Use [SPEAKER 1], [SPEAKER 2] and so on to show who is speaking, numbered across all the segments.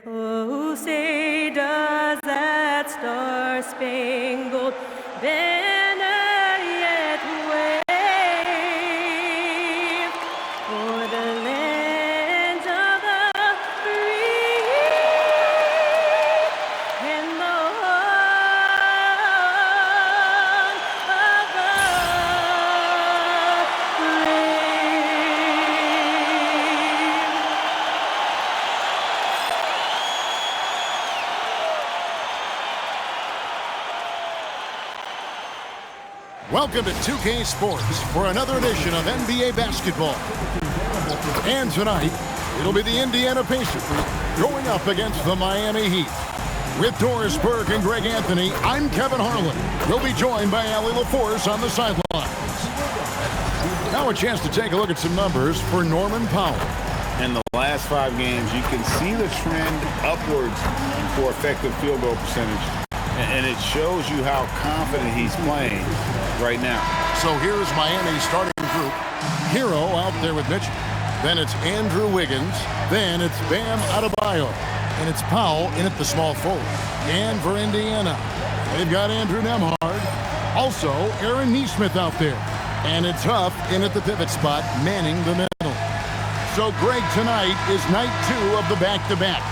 [SPEAKER 1] Oh, say does that star-spangled banner yet wave o'er the lands of the free and the home of the brave.
[SPEAKER 2] Welcome to 2K Sports for another edition of NBA basketball. And tonight, it'll be the Indiana Pacers going up against the Miami Heat. With Doris Burke and Greg Anthony, I'm Kevin Harlan. We'll be joined by Allie LaForce on the sidelines. Now a chance to take a look at some numbers for Norman Powell.
[SPEAKER 3] In the last 5 games, you can see the trend upwards for effective field goal percentage. And it shows you how confident he's playing right now.
[SPEAKER 2] So here's Miami's starting group. Hero out there with Mitchell. Then it's Andrew Wiggins. Then it's Bam Adebayo. And it's Powell in at the small forward. And for Indiana, they've got Andrew Nembhard. Also, Aaron Nesmith out there. And it's Huff in at the pivot spot, manning the middle. So, Greg, tonight is night 2 of the back-to-back.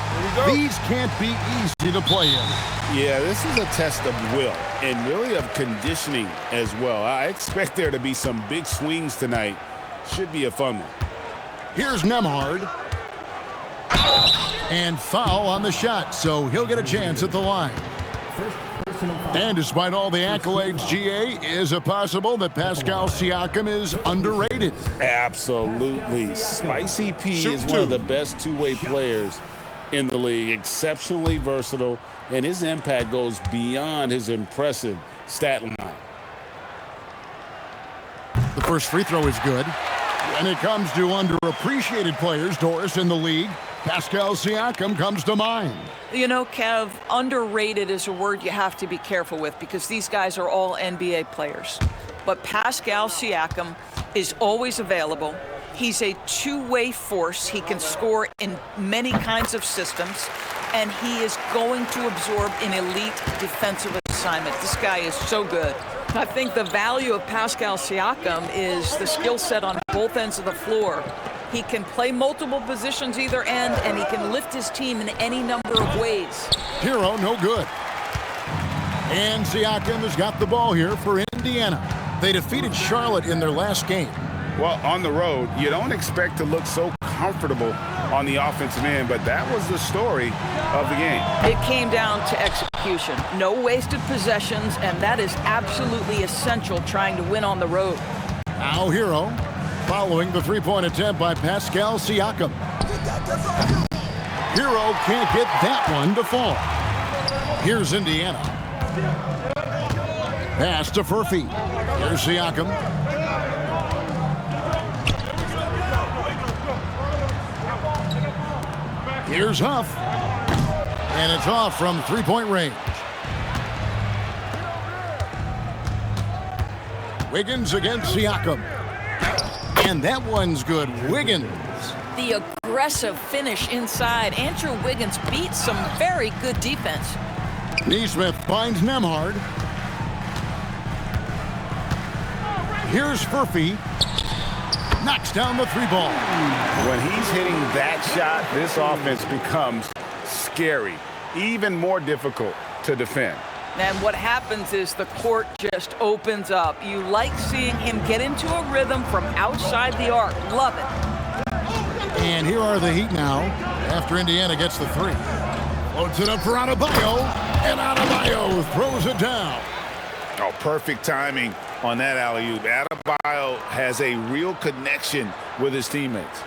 [SPEAKER 2] These can't be easy to play in.
[SPEAKER 3] Yeah, this is a test of will and really of conditioning as well. I expect there to be some big swings tonight. Should be a fun one.
[SPEAKER 2] Here's Nembhard. And foul on the shot, so he'll get a chance at the line. And despite all the accolades, GA, is it possible that Pascal Siakam is underrated?
[SPEAKER 3] Absolutely. Spicy P is one of the best two-way players in the league. Exceptionally versatile, and his impact goes beyond his impressive stat line.
[SPEAKER 2] The first free throw is good. When it comes to underappreciated players, Doris, in the league, Pascal Siakam comes to mind.
[SPEAKER 4] You know, Kev, underrated is a word you have to be careful with because these guys are all NBA players. But Pascal Siakam is always available. He's a two-way force. He can score in many kinds of systems, and he is going to absorb an elite defensive assignment. This guy is so good. I think the value of Pascal Siakam is the skill set on both ends of the floor. He can play multiple positions either end, and he can lift his team in any number of ways.
[SPEAKER 2] Hero, no good. And Siakam has got the ball here for Indiana. They defeated Charlotte in their last game.
[SPEAKER 3] Well, on the road, you don't expect to look so comfortable on the offensive end, but that was the story of the game.
[SPEAKER 4] It came down to execution. No wasted possessions, and that is absolutely essential trying to win on the road.
[SPEAKER 2] Now Hero, following the three-point attempt by Pascal Siakam. Hero can't get that one to fall. Here's Indiana. Pass to Furphy. Here's Siakam. Here's Huff. And it's off from three-point range. Wiggins against Siakam. And that one's good. Wiggins.
[SPEAKER 4] The aggressive finish inside. Andrew Wiggins beat some very good defense.
[SPEAKER 2] Nesmith finds Nembhard. Here's Furphy. Knocks down the three ball.
[SPEAKER 3] When he's hitting that shot, this offense becomes scary, even more difficult to defend.
[SPEAKER 4] And what happens is the court just opens up. You like seeing him get into a rhythm from outside the arc. Love it.
[SPEAKER 2] And here are the Heat now after Indiana gets the three. Floats it up for Adebayo, and Adebayo throws it down.
[SPEAKER 3] Oh, perfect timing on that alley-oop. Adebayo has a real connection with his teammates.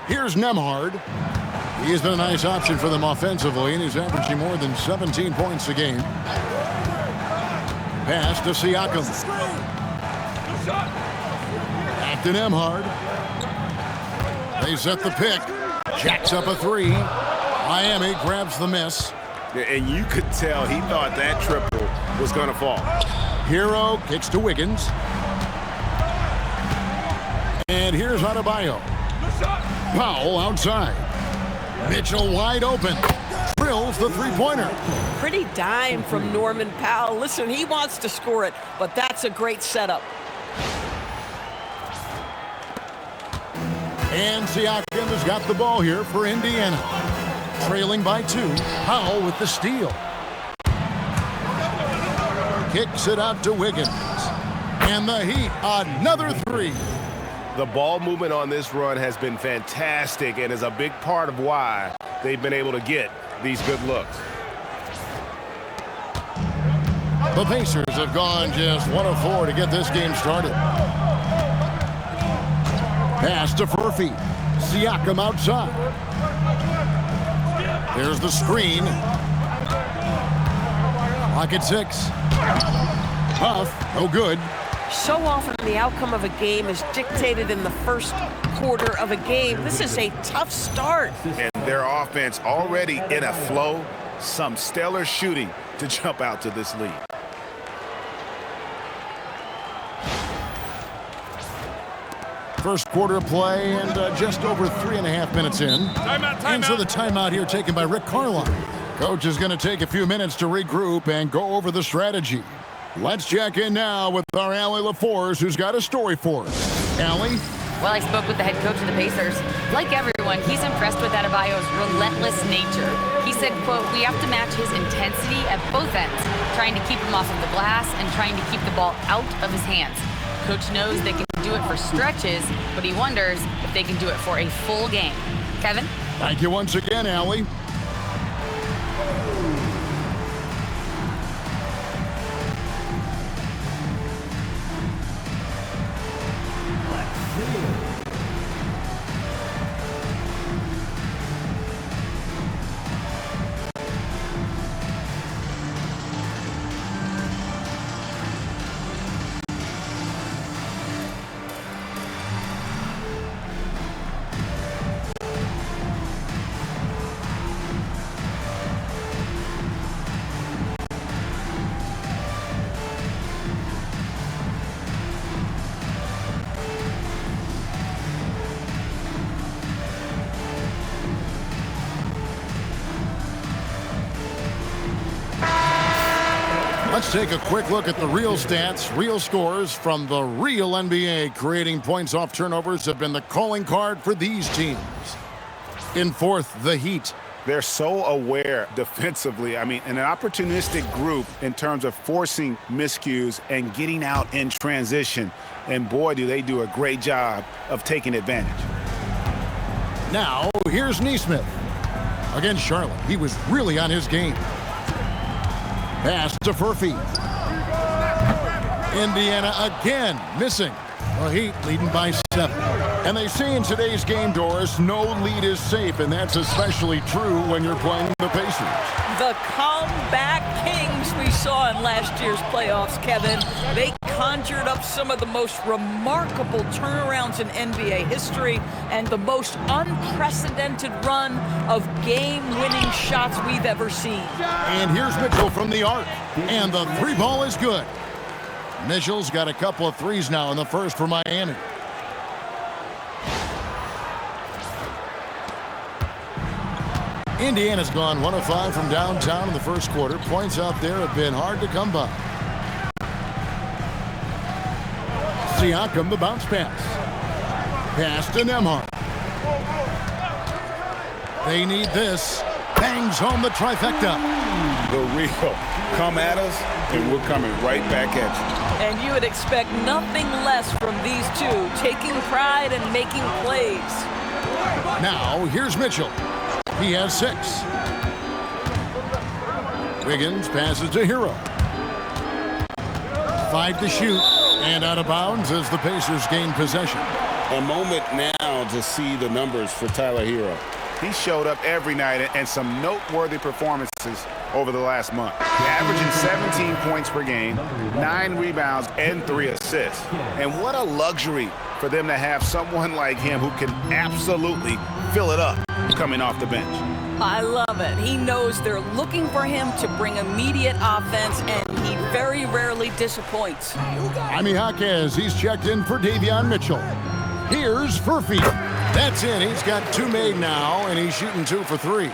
[SPEAKER 2] Here's Nembhard. He has been a nice option for them offensively, and he's averaging more than 17 points a game. Pass to Siakam. Back to Nembhard. They set the pick. Jacks up a three. Miami grabs the miss.
[SPEAKER 3] And you could tell he thought that triple was going to fall.
[SPEAKER 2] Hero kicks to Wiggins. And here's Adebayo. Powell outside. Mitchell wide open. Drills the three-pointer.
[SPEAKER 4] Pretty dime from Norman Powell. Listen, he wants to score it, but that's a great setup.
[SPEAKER 2] And Siakam has got the ball here for Indiana. Trailing by 2. Powell with the steal. Kicks it out to Wiggins. And the Heat, another 3.
[SPEAKER 5] The ball movement on this run has been fantastic and is a big part of why they've been able to get these good looks.
[SPEAKER 2] The Pacers have gone just 1 of 4 to get this game started. Pass to Furphy. Siakam outside. There's the screen. Clock at 6. Huff, no good.
[SPEAKER 4] So often the outcome of a game is dictated in the first quarter of a game. This is a tough start.
[SPEAKER 5] And their offense already in a flow. Some stellar shooting to jump out to this lead.
[SPEAKER 2] First quarter of play and just over 3.5 minutes in. And so the timeout here taken by Rick Carlisle. Coach is going to take a few minutes to regroup and go over the strategy. Let's check in now with our Allie LaForce, who's got a story for us. Allie?
[SPEAKER 6] Well, I spoke with the head coach of the Pacers. Like everyone, he's impressed with Adebayo's relentless nature. He said, quote, "We have to match his intensity at both ends, trying to keep him off of the glass and trying to keep the ball out of his hands. Coach knows they can do it for stretches, but he wonders if they can do it for a full game." Kevin?
[SPEAKER 2] Thank you once again, Allie. Let's take a quick look at the real stats, real scores from the real NBA. Creating points off turnovers have been the calling card for these teams. In fourth, the Heat.
[SPEAKER 5] They're so aware defensively. I mean, an opportunistic group in terms of forcing miscues and getting out in transition. And boy, do they do a great job of taking advantage.
[SPEAKER 2] Now, here's Nesmith. Against Charlotte, he was really on his game. Pass to Furphy. Indiana again missing. The Heat leading by 7. And they say in today's game, Doris, no lead is safe, and that's especially true when you're playing the Pacers.
[SPEAKER 4] The comeback kings we saw in last year's playoffs, Kevin. They conjured up some of the most remarkable turnarounds in NBA history and the most unprecedented run of game-winning shots we've ever seen.
[SPEAKER 2] And here's Mitchell from the arc, and the 3 ball is good. Mitchell's got a couple of threes now in the first for Miami. Indiana's gone 1 of 5 from downtown in the first quarter. Points out there have been hard to come by. Siakam, the bounce pass. Pass to Nembhard. They need this. Bangs home the trifecta.
[SPEAKER 3] The real. Come at us, and we're coming right back at you.
[SPEAKER 4] And you would expect nothing less from these two, taking pride and making plays.
[SPEAKER 2] Now, here's Mitchell. He has 6. Wiggins passes to Hero. 5 to shoot, and out of bounds as the Pacers gain possession.
[SPEAKER 3] A moment now to see the numbers for Tyler Hero.
[SPEAKER 5] He showed up every night and some noteworthy performances over the last month. Averaging 17 points per game, 9 rebounds, and 3 assists. And what a luxury for them to have someone like him who can absolutely fill it up coming off the bench.
[SPEAKER 4] I love it. He knows they're looking for him to bring immediate offense, and he very rarely disappoints.
[SPEAKER 2] Jaime Jaquez, he's checked in for Davion Mitchell. Here's Furphy. That's in. He's got 2 made now, and he's shooting 2 for 3.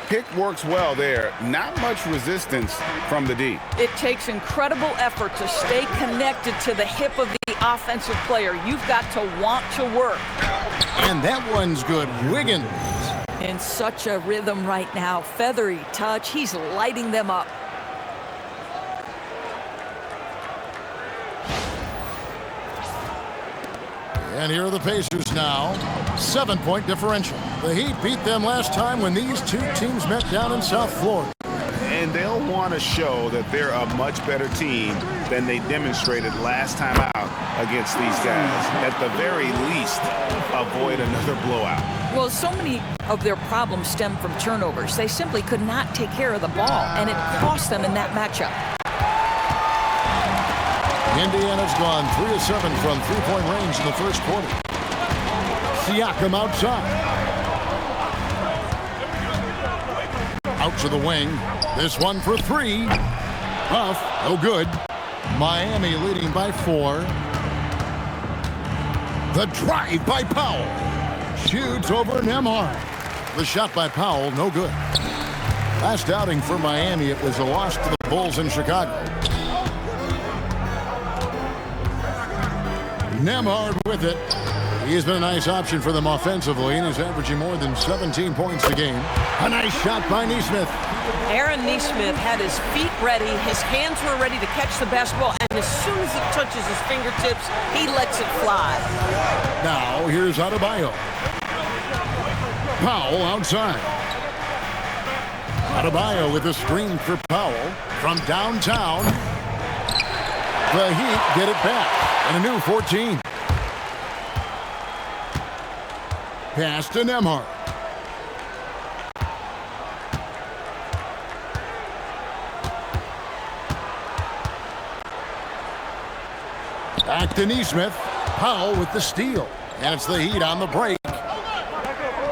[SPEAKER 5] Pick works well there. Not much resistance from the D.
[SPEAKER 4] It takes incredible effort to stay connected to the hip of the offensive player. You've got to want to work.
[SPEAKER 2] And that one's good. Wiggins.
[SPEAKER 4] In such a rhythm right now. Feathery touch. He's lighting them up.
[SPEAKER 2] And here are the Pacers now. 7-point differential. The Heat beat them last time when these two teams met down in South Florida.
[SPEAKER 5] And they'll want to show that they're a much better team than they demonstrated last time out against these guys. At the very least, avoid another blowout.
[SPEAKER 4] Well, so many of their problems stem from turnovers. They simply could not take care of the ball, and it cost them in that matchup.
[SPEAKER 2] Indiana's gone 3 of 7 from three-point range in the first quarter. Siakam outside. Out to the wing. This one for 3. Off. No good. Miami leading by 4. The drive by Powell. Shoots over Nembhard. The shot by Powell, no good. Last outing for Miami, it was a loss to the Bulls in Chicago. Nembhard with it. He has been a nice option for them offensively, and is averaging more than 17 points a game. A nice shot by Nesmith.
[SPEAKER 4] Aaron Nesmith had his feet ready. His hands were ready to catch the basketball, and as soon as it touches his fingertips, he lets it fly.
[SPEAKER 2] Now, here's Adebayo. Powell outside. Adebayo with a screen for Powell from downtown. The Heat get it back. And a new 14. Pass to Nembhard. Back to Nesmith. Powell with the steal. And it's the Heat on the break.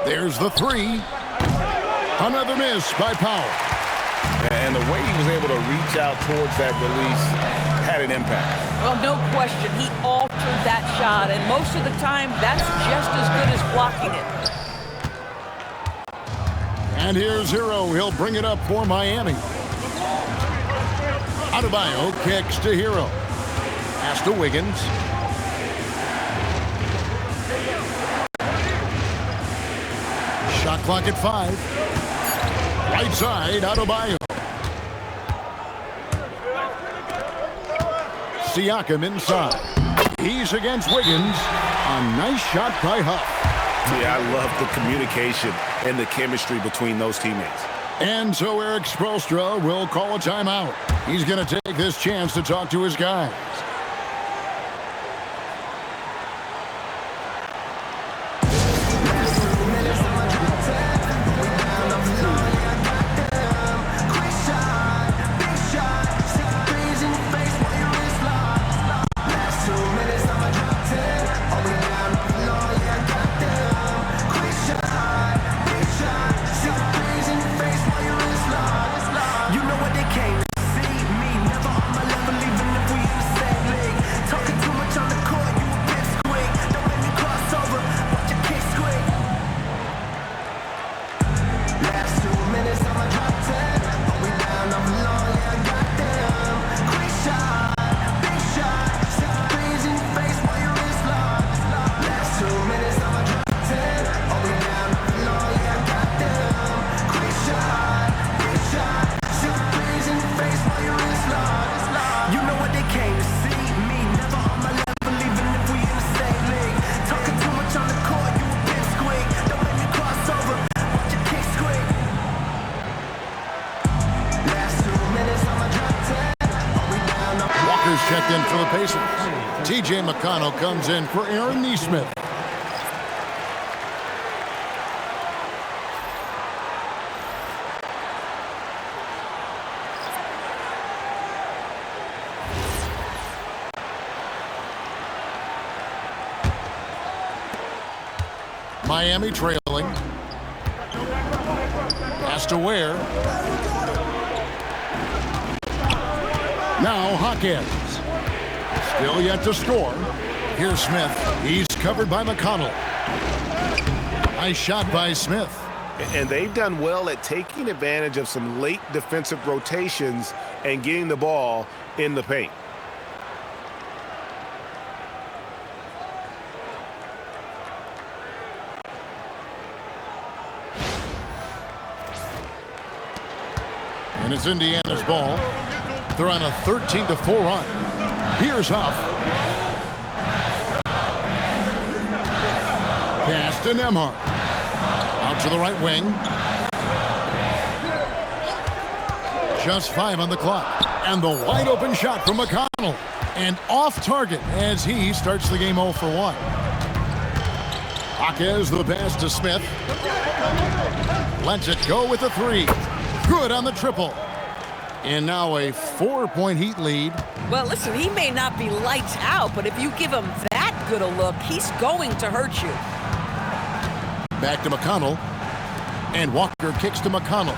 [SPEAKER 2] There's the 3. Another miss by Powell.
[SPEAKER 5] And the way he was able to reach out towards that release had an impact.
[SPEAKER 4] Well, no question. He altered that shot, and most of the time, that's just as good as blocking it.
[SPEAKER 2] And here's Hero. He'll bring it up for Miami. Adebayo kicks to Hero. Pass to Wiggins. Shot clock at 5. Right side, Adebayo. Siakam inside. He's against Wiggins. A nice shot by Huff.
[SPEAKER 5] Yeah, I love the communication and the chemistry between those teammates.
[SPEAKER 2] And so Eric Spoelstra will call a timeout. He's going to take this chance to talk to his guys. Checked in for the Pacers. T.J. McConnell comes in for Aaron Nesmith. Miami trailing. Pass to Ware. Now Hawkins. Still yet to score. Here's Smith. He's covered by McConnell. Nice shot by Smith.
[SPEAKER 5] And they've done well at taking advantage of some late defensive rotations and getting the ball in the paint.
[SPEAKER 2] And it's Indiana's ball. They're on a 13-4 run. Here's Huff. Pass to Nembhard. Out to the right wing. Just 5 on the clock. And the wide open shot from McConnell. And off target as he starts the game 0 for 1. Jaquez the pass to Smith. Lets it go with a 3. Good on the triple. And now a 4-point Heat lead.
[SPEAKER 1] Well, listen, he may not be lights out, but if you give him that good a look, he's going to hurt you.
[SPEAKER 2] Back to McConnell. And Walker kicks to McConnell.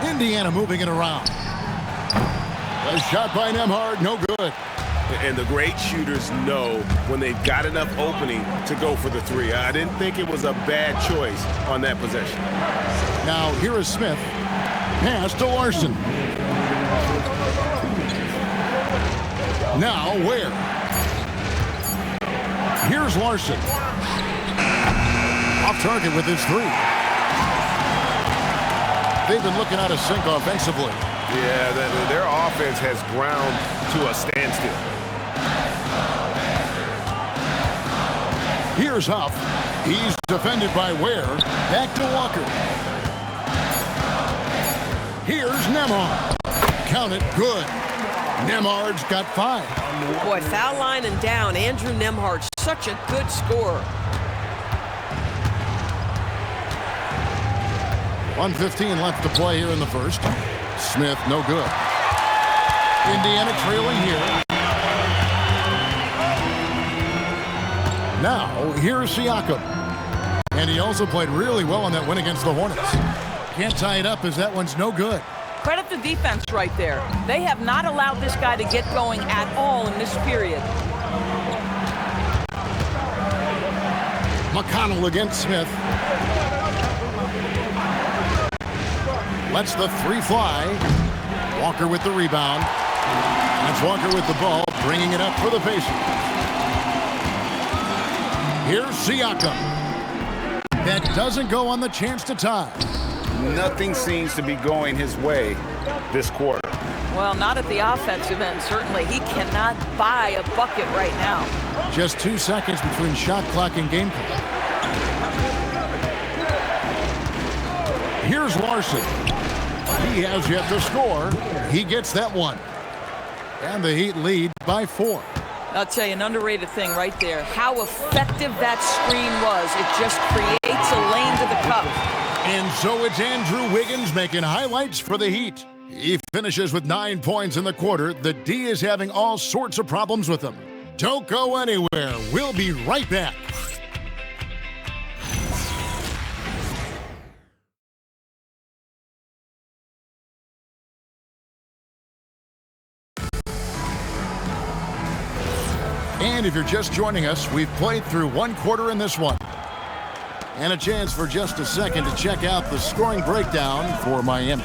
[SPEAKER 2] Indiana moving it around. A shot by Nembhard, no good.
[SPEAKER 5] And the great shooters know when they've got enough opening to go for the 3. I didn't think it was a bad choice on that possession.
[SPEAKER 2] Now here is Smith. Pass to Larson. Now Ware. Here's Larson. Off target with his 3. They've been looking out of sync offensively.
[SPEAKER 5] Yeah, their offense has ground to a standstill.
[SPEAKER 2] Here's Huff. He's defended by Ware. Back to Walker. Here's Nembhard. Count it, good. Nembhard's got 5.
[SPEAKER 1] Boy, foul line and down. Andrew Nembhard, such a good scorer.
[SPEAKER 2] 1:15 left to play here in the first. Smith, no good. Indiana trailing here. Now, here's Siakam. And he also played really well on that win against the Hornets. Can't tie it up as that one's no good.
[SPEAKER 4] Credit the defense right there. They have not allowed this guy to get going at all in this period.
[SPEAKER 2] McConnell against Smith. Lets the 3 fly. Walker with the rebound. That's Walker with the ball, bringing it up for the Pacers. Here's Siakam. That doesn't go on the chance to tie.
[SPEAKER 5] Nothing seems to be going his way this quarter.
[SPEAKER 4] Well, not at the offensive end, certainly. He cannot buy a bucket right now.
[SPEAKER 2] Just 2 seconds between shot clock and game clock. Here's Larson. He has yet to score. He gets that one. And the Heat lead by 4.
[SPEAKER 4] I'll tell you, an underrated thing right there. How effective that screen was. It just creates a lane to the cup.
[SPEAKER 2] And so it's Andrew Wiggins making highlights for the Heat. He finishes with 9 points in the quarter. The D is having all sorts of problems with him. Don't go anywhere. We'll be right back. And if you're just joining us, we've played through 1 quarter in this one. And a chance for just a second to check out the scoring breakdown for Miami.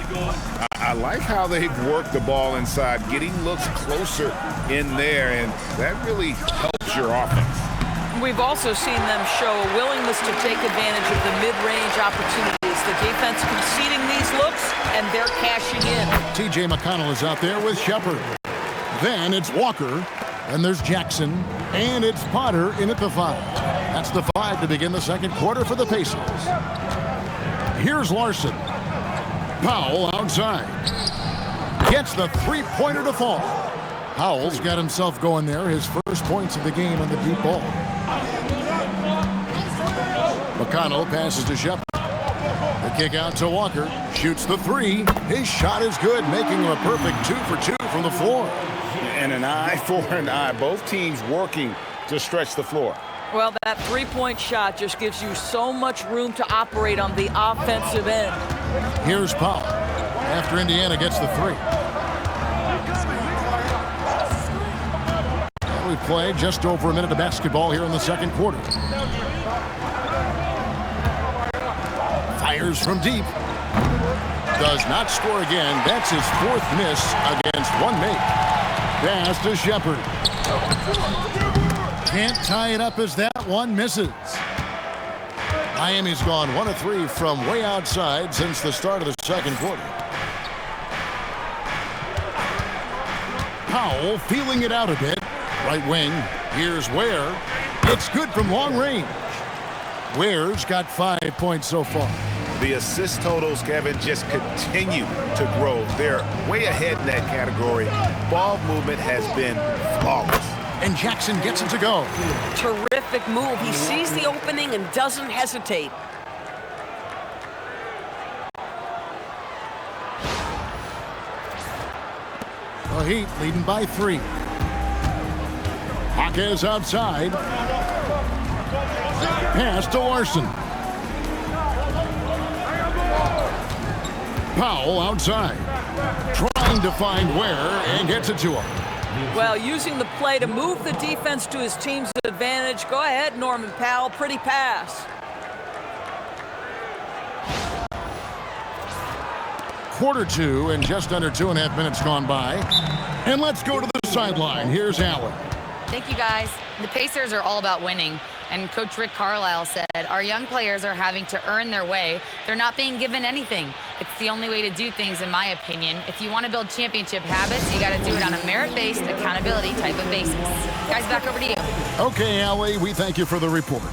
[SPEAKER 5] I like how they've worked the ball inside, getting looks closer in there, and that really helps your offense.
[SPEAKER 4] We've also seen them show a willingness to take advantage of the mid-range opportunities. The defense conceding these looks, and they're cashing in.
[SPEAKER 2] T.J. McConnell is out there with Shepard. Then it's Walker. And there's Jackson, and it's Potter in at the 5. That's the 5 to begin the second quarter for the Pacers. Here's Larson. Powell outside. Gets the 3-pointer to fall. Powell's got himself going there, his first points of the game on the deep ball. McConnell passes to Shepard. The kick out to Walker. Shoots the 3. His shot is good, making him a perfect 2 for 2 from the floor.
[SPEAKER 5] And an eye for an eye. Both teams working to stretch the floor.
[SPEAKER 4] Well, that 3-point shot just gives you so much room to operate on the offensive end.
[SPEAKER 2] Here's Powell after Indiana gets the 3. We've played just over a minute of basketball here in the second quarter. Fires from deep. Does not score again. That's his 4th miss against one make. Pass to Shepard. Can't tie it up as that one misses. Miami's gone 1 of 3 from way outside since the start of the second quarter. Powell feeling it out a bit. Right wing. Here's Ware. It's good from long range. Ware's got 5 points so far.
[SPEAKER 5] The assist totals, Kevin, just continue to grow. They're way ahead in that category. Ball movement has been flawless.
[SPEAKER 2] And Jackson gets it to go.
[SPEAKER 1] Terrific move. He sees the opening and doesn't hesitate.
[SPEAKER 2] The Heat leading by 3. Hawkins outside. Pass to Larson. Powell outside. Trying to find Ware and gets it to him.
[SPEAKER 4] Well, using the play to move the defense to his team's advantage. Go ahead, Norman Powell. Pretty pass.
[SPEAKER 2] Quarter 2 and just under 2.5 minutes gone by. And let's go to the sideline. Here's Allen.
[SPEAKER 6] Thank you, guys. The Pacers are all about winning. And Coach Rick Carlisle said, our young players are having to earn their way. They're not being given anything. It's the only way to do things, in my opinion. If you want to build championship habits, you got to do it on a merit-based, accountability type of basis. Guys, back over to you.
[SPEAKER 2] Okay, Allie, we thank you for the report.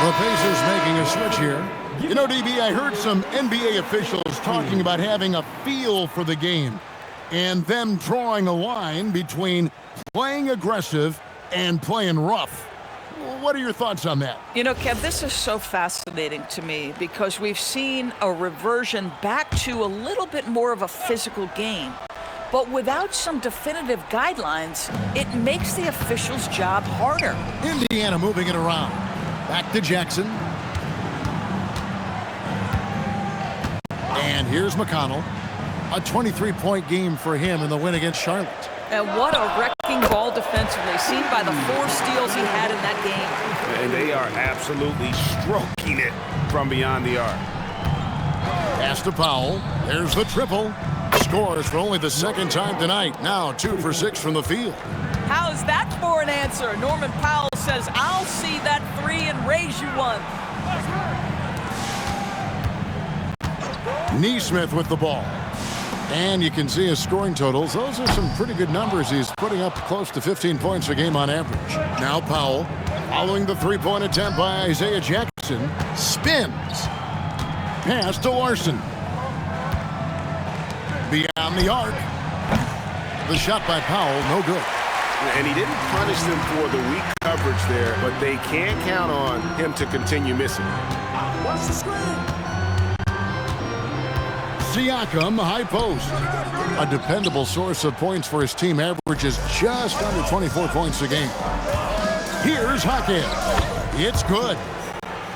[SPEAKER 2] The Pacers making a switch here. You know, DB, I heard some NBA officials talking about having a feel for the game and them drawing a line between playing aggressive and playing rough. What are your thoughts on that?
[SPEAKER 4] You know, Kev, this is so fascinating to me because we've seen a reversion back to a little bit more of a physical game. But without some definitive guidelines, it makes the officials' job harder.
[SPEAKER 2] Indiana moving it around. Back to Jackson. And here's McConnell. A 23-point game for him in the win against Charlotte.
[SPEAKER 4] And what a wrecking ball defensively, seen by the 4 steals he had in that game.
[SPEAKER 5] And they are absolutely stroking it from beyond the arc.
[SPEAKER 2] Pass to Powell. There's the triple. Scores for only the second time tonight. Now 2 for 6 from the field.
[SPEAKER 4] How's that for an answer? Norman Powell says, I'll see that 3 and raise you one.
[SPEAKER 2] Neesmith with the ball. And you can see his scoring totals. Those are some pretty good numbers. He's putting up close to 15 points a game on average. Now Powell, following the three-point attempt by Isaiah Jackson, spins. Pass to Larson. Beyond the arc. The shot by Powell, no good.
[SPEAKER 5] And he didn't punish them for the weak coverage there, but they can't count on him to continue missing.
[SPEAKER 2] Watch the screen. Siakam, high post. A dependable source of points for his team, averages just under 24 points a game. Here's Hawkins. It's good.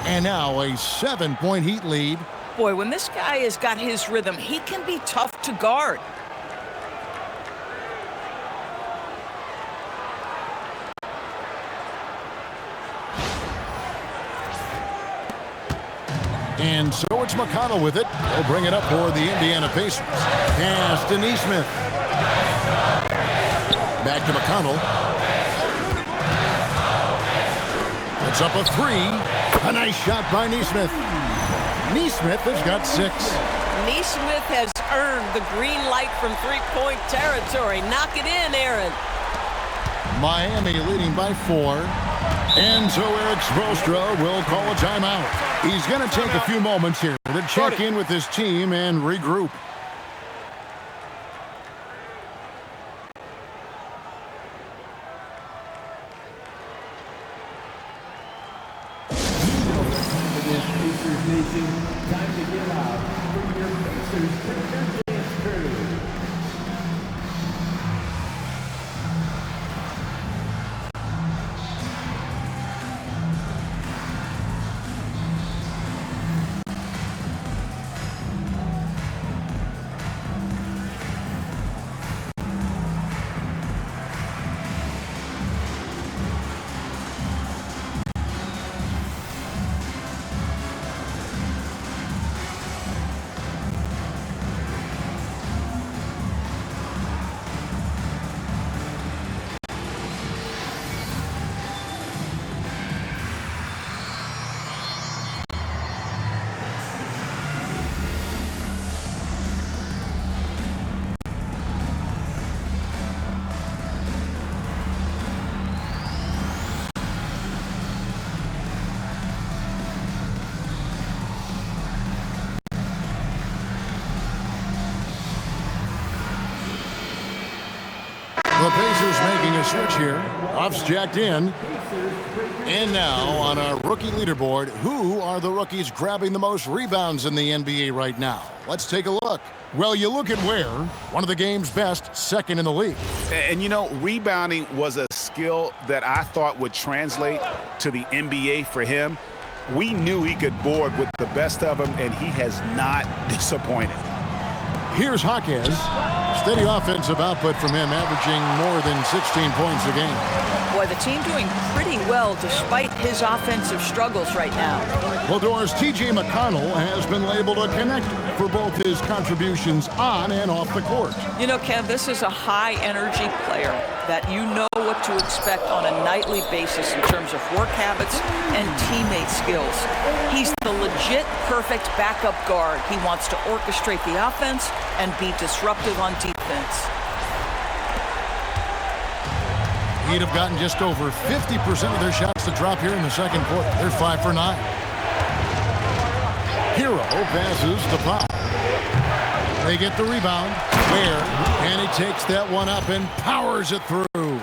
[SPEAKER 2] And now a 7-point Heat lead.
[SPEAKER 4] Boy, when this guy has got his rhythm, he can be tough to guard.
[SPEAKER 2] And so it's McConnell with it. He'll bring it up for the Indiana Pacers. Pass to Neesmith. Back to McConnell. It's up a 3. A nice shot by Neesmith. Neesmith has got 6.
[SPEAKER 1] Neesmith has earned the green light from three-point territory. Knock it in, Aaron.
[SPEAKER 2] Miami leading by 4. And so Eric Spoelstra will call a timeout. He's going to take a few moments here to check in with his team and regroup.
[SPEAKER 7] Time to get out from your Pacers picture dance crew.
[SPEAKER 2] The Pacers making a switch here. Off's jacked in. And now on our rookie leaderboard, who are the rookies grabbing the most rebounds in the NBA right now? Let's take a look. Well, you look at Ware, one of the game's best, second in the league.
[SPEAKER 5] And, you know, rebounding was a skill that I thought would translate to the NBA for him. We knew he could board with the best of them, and he has not disappointed.
[SPEAKER 2] Here's Jaquez. Steady offensive output from him, averaging more than 16 points a game.
[SPEAKER 4] Boy, the team doing pretty well despite his offensive struggles right now.
[SPEAKER 2] Well, Doris, T.J. McConnell has been labeled a connector for both his contributions on and off the court.
[SPEAKER 4] You know, Kev, this is a high-energy player that you know what to expect on a nightly basis in terms of work habits and teammate skills. He's the legit perfect backup guard. He wants to orchestrate the offense and be disruptive on defense.
[SPEAKER 2] He'd have gotten just over 50% of their shots to drop here in the second quarter. They're 5 for 9. Hero passes to Pop. They get the rebound. Ware, and he takes that one up and powers it through.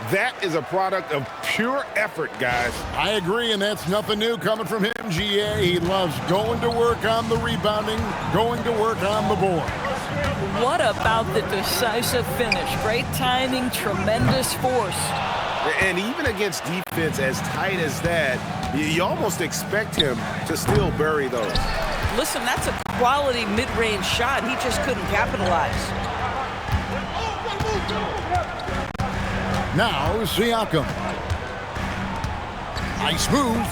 [SPEAKER 5] That is a product of pure effort, guys.
[SPEAKER 2] I agree, and that's nothing new coming from him, GA. He loves going to work on the rebounding, going to work on the board.
[SPEAKER 4] What about the decisive finish? Great timing, tremendous force.
[SPEAKER 5] And even against defense as tight as that, you almost expect him to still bury those.
[SPEAKER 4] Listen, that's a quality mid-range shot. He just couldn't capitalize.
[SPEAKER 2] Now Siakam. Nice move.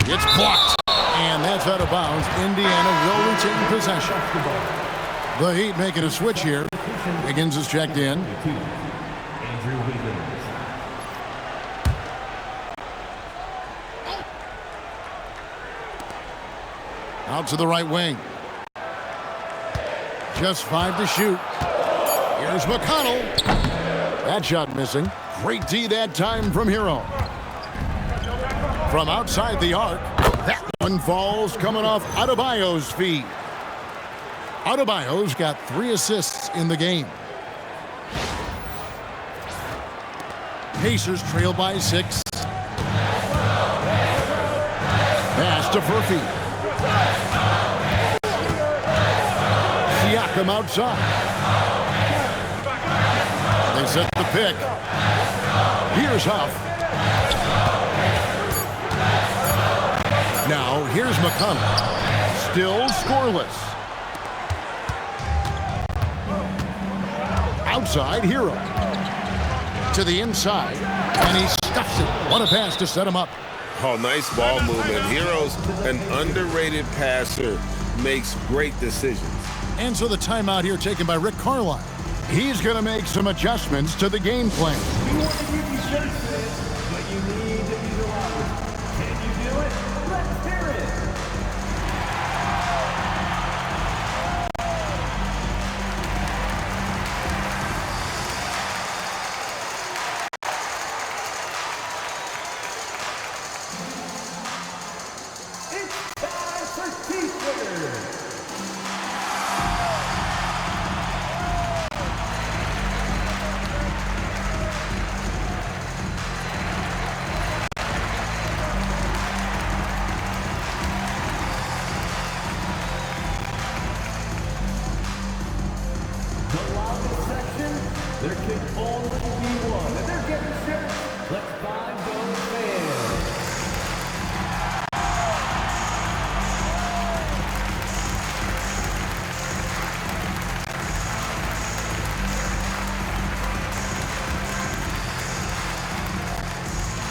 [SPEAKER 2] It's blocked. And that's out of bounds. Indiana will retain possession. The Heat making a switch here. Wiggins is checked in. Out to the right wing. Just 5 to shoot. Here's McConnell. That shot missing. Great D that time from Hero. From outside the arc, that one falls coming off Adebayo's feet. Adebayo's got 3 assists in the game. Pacers trail by 6. Pass to Murphy. Siakam outside. They set the pick. Here's Huff. Now here's McConnell. Still scoreless. Outside Hero. To the inside. And he stuffs it. What a pass to set him up.
[SPEAKER 8] Oh, nice ball movement. Hero's an underrated passer. Makes great decisions.
[SPEAKER 2] And so the timeout here taken by Rick Carlisle. He's going to make some adjustments to the game plan.
[SPEAKER 7] We want to give you services, but you need to be the loudest. Can you do it? Let's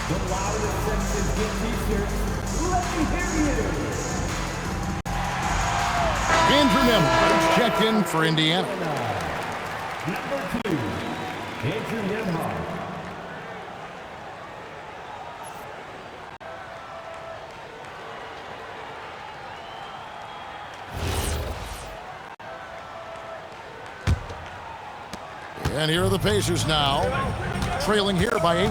[SPEAKER 7] The loudest Texans get t-shirts. Let me hear you.
[SPEAKER 2] Andrew Nemhard checked in for Indiana.
[SPEAKER 7] Number 2, Andrew Nemhard.
[SPEAKER 2] And here are the Pacers now, trailing here by 8.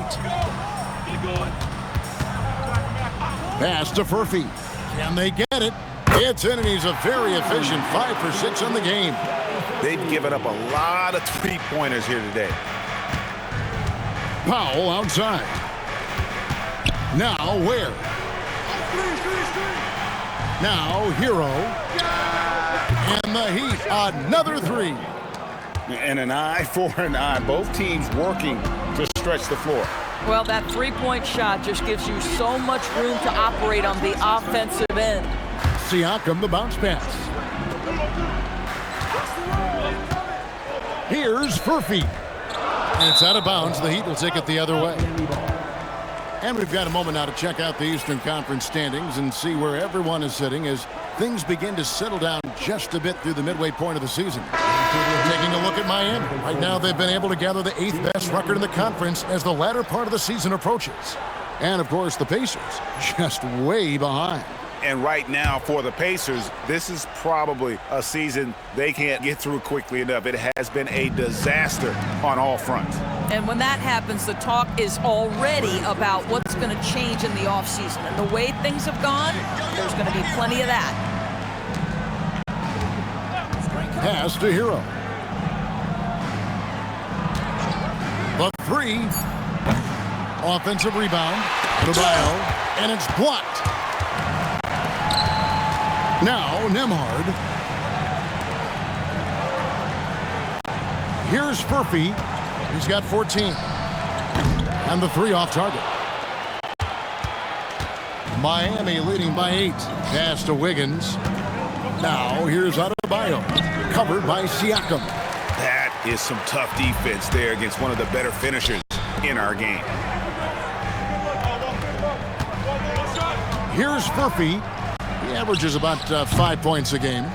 [SPEAKER 2] Pass to Furphy. Can they get it? It's in, and he's a very efficient 5 for 6 on the game.
[SPEAKER 5] They've given up a lot of three-pointers here today.
[SPEAKER 2] Powell outside. Now Ware. Now Hero. And the Heat, another 3.
[SPEAKER 5] And an eye for an eye. Both teams working to stretch the floor.
[SPEAKER 4] Well, that three-point shot just gives you so much room to operate on the offensive end.
[SPEAKER 2] Siakam, the bounce pass. Here's Furphy. And it's out of bounds. The Heat will take it the other way. And we've got a moment now to check out the Eastern Conference standings and see where everyone is sitting as things begin to settle down just a bit through the midway point of the season. Taking a look at Miami. Right now, they've been able to gather the 8th best record in the conference as the latter part of the season approaches. And, of course, the Pacers just way behind.
[SPEAKER 5] And right now, for the Pacers, this is probably a season they can't get through quickly enough. It has been a disaster on all fronts.
[SPEAKER 4] And when that happens, the talk is already about what's going to change in the offseason. And the way things have gone, there's going to be plenty of that.
[SPEAKER 2] Pass to Hero. The 3. Offensive rebound. Adebayo. And it's blocked. Now Nemhard. Here's Furphy. He's got 14. And the 3 off target. Miami leading by 8. Pass to Wiggins. Now here's Adebayo. Covered by Siakam.
[SPEAKER 5] That is some tough defense there against one of the better finishers in our game.
[SPEAKER 2] Here's Furphy. He averages about 5 points a game.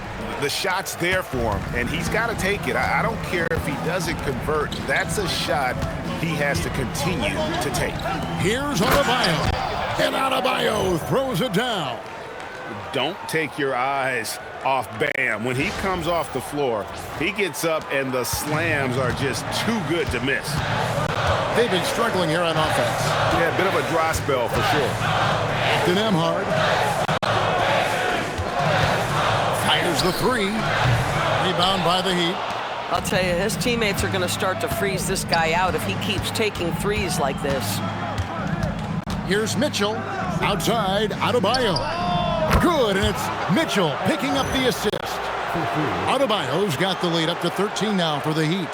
[SPEAKER 5] The shot's there for him, and he's got to take it. I don't care if he doesn't convert. That's a shot he has to continue to take.
[SPEAKER 2] Here's Adebayo. And Adebayo throws it down.
[SPEAKER 5] Don't take your eyes off Bam. When he comes off the floor, he gets up, and the slams are just too good to miss.
[SPEAKER 2] They've been struggling here on offense.
[SPEAKER 5] Yeah, a bit of a dry spell for sure.
[SPEAKER 2] To Nemhard. Fires the 3. Rebound by the Heat.
[SPEAKER 1] I'll tell you, his teammates are going to start to freeze this guy out if he keeps taking threes like this.
[SPEAKER 2] Here's Mitchell. Outside, Adebayo. Good, and it's Mitchell picking up the assist. Adebayo's got the lead up to 13 now for the Heat.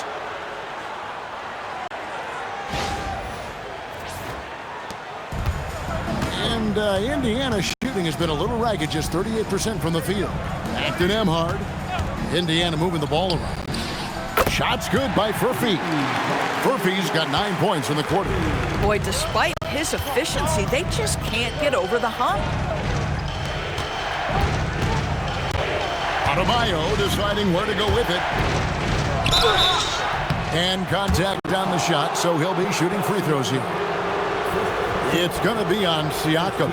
[SPEAKER 2] And Indiana shooting has been a little ragged, just 38% from the field. Back to Nemhard. Indiana moving the ball around. Shot's good by Furphy. Furphy's got 9 points in the quarter.
[SPEAKER 1] Boy, despite his efficiency, they just can't get over the hump.
[SPEAKER 2] Adebayo deciding where to go with it. And contact on the shot, so he'll be shooting free throws here. It's going to be on Siakam.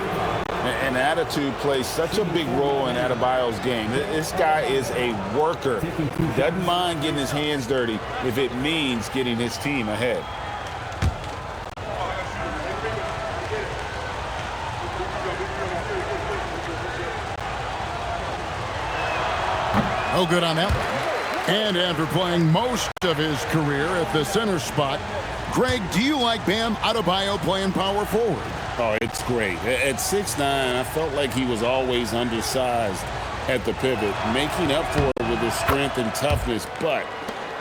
[SPEAKER 3] And attitude plays such a big role in Adebayo's game. This guy is a worker. He doesn't mind getting his hands dirty if it means getting his team ahead.
[SPEAKER 2] No good on that one. And after playing most of his career at the center spot, Greg, do you like Bam Adebayo playing power forward?
[SPEAKER 3] Oh, it's great. At 6'9", I felt like he was always undersized at the pivot, making up for it with his strength and toughness, but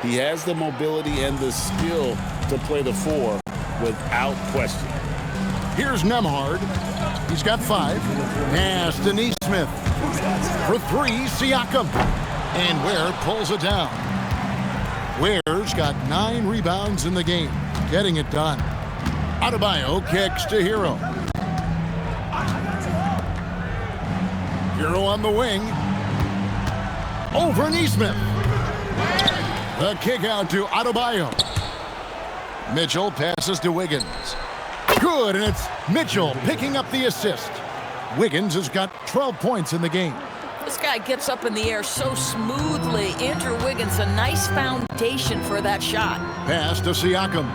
[SPEAKER 3] he has the mobility and the skill to play the 4 without question.
[SPEAKER 2] Here's Nemhard. He's got 5. Pass to Neesmith. For 3, Siakam. And Ware pulls it down. Ware's got 9 rebounds in the game, getting it done. Adebayo kicks to Hero. Hero on the wing. Over Neesmith. The kick out to Adebayo. Mitchell passes to Wiggins. Good, and it's Mitchell picking up the assist. Wiggins has got 12 points in the game.
[SPEAKER 1] This guy gets up in the air so smoothly. Andrew Wiggins, a nice foundation for that shot.
[SPEAKER 2] Pass to Siakam.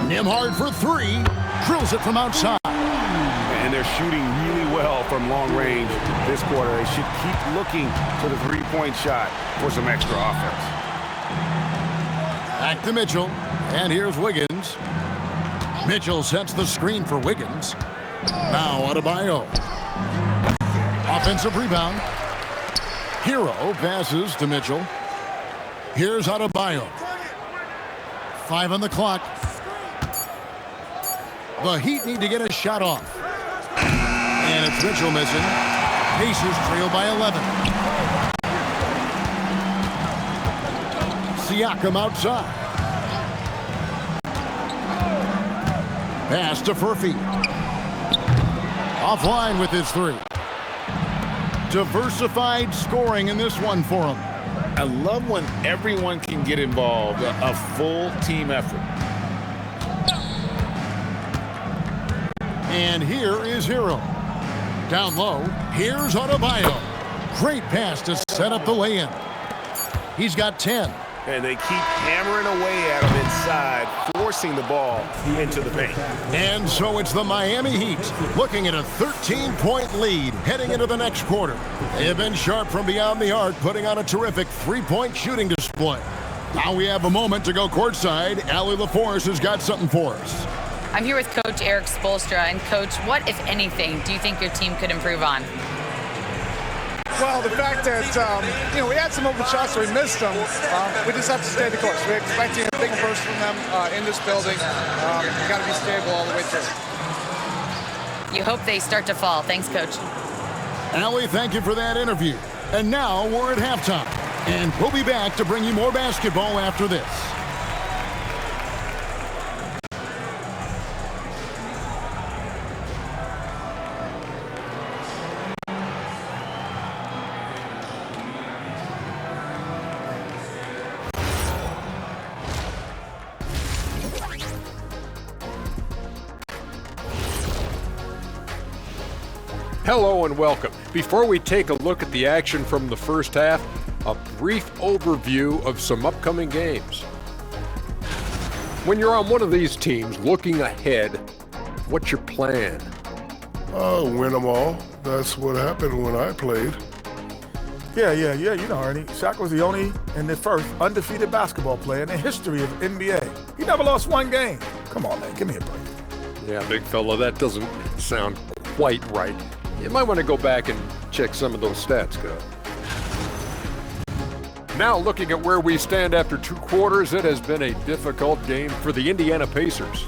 [SPEAKER 2] Nimhard for three. Drills it from outside.
[SPEAKER 5] And they're shooting really well from long range this quarter. They should keep looking to the three-point shot for some extra offense.
[SPEAKER 2] Back to Mitchell. And here's Wiggins. Mitchell sets the screen for Wiggins. Now Adebayo. Offensive rebound. Hero passes to Mitchell. Here's Adebayo. 5 on the clock. The Heat need to get a shot off. And it's Mitchell missing. Pacers trail by 11. Siakam outside. Pass to Furphy. Offline with his three. Diversified scoring in this one for him.
[SPEAKER 3] I love when everyone can get involved, a full team effort.
[SPEAKER 2] And here is Hero. Down low, here's Adebayo. Great pass to set up the lay-in. He's got 10.
[SPEAKER 5] And they keep hammering away at him inside, forcing the ball into the paint.
[SPEAKER 2] And so it's the Miami Heat looking at a 13-point lead heading into the next quarter. They have been sharp from beyond the arc, putting on a terrific three-point shooting display. Now we have a moment to go courtside. Allie LaForce has got something for us.
[SPEAKER 6] I'm here with Coach Eric Spoelstra. And, Coach, what, if anything, do you think your team could improve on?
[SPEAKER 9] Well, the fact that, we had some open shots, so we missed them. We just have to stay the course. We're expecting a big burst from them in this building. We got to be stable all the way through.
[SPEAKER 6] You hope they start to fall. Thanks, Coach.
[SPEAKER 2] Allie, thank you for that interview. And now we're at halftime. And we'll be back to bring you more basketball after this.
[SPEAKER 10] Hello and welcome. Before we take a look at the action from the first half, a brief overview of some upcoming games. When you're on one of these teams looking ahead, what's your plan?
[SPEAKER 11] Win them all. That's what happened when I played.
[SPEAKER 12] Yeah, you know, Ernie. Shaq was the only and the first undefeated basketball player in the history of NBA. He never lost one game. Come on, man, give me a break.
[SPEAKER 10] Yeah, big fella, that doesn't sound quite right. You might want to go back and check some of those stats, Scott. Now looking at where we stand after 2 quarters, it has been a difficult game for the Indiana Pacers.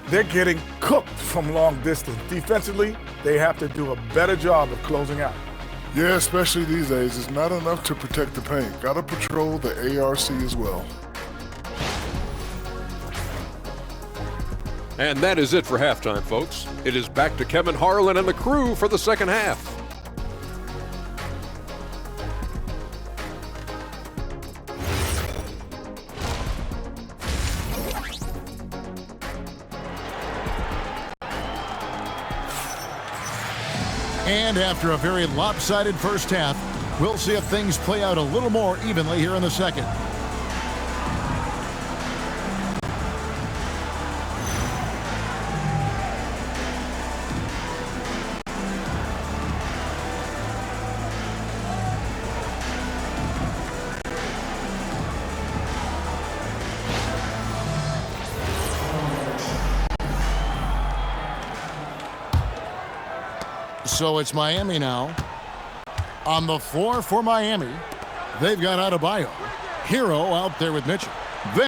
[SPEAKER 12] They're getting cooked from long distance. Defensively, they have to do a better job of closing out.
[SPEAKER 11] Yeah, especially these days. It's not enough to protect the paint. Got to patrol the ARC as well.
[SPEAKER 10] And that is it for halftime, folks. It is back to Kevin Harlan and the crew for the second half.
[SPEAKER 2] And after a very lopsided first half, we'll see if things play out a little more evenly here in the second. So it's Miami now. On the floor for Miami, they've got Adebayo. Hero out there with Mitchell.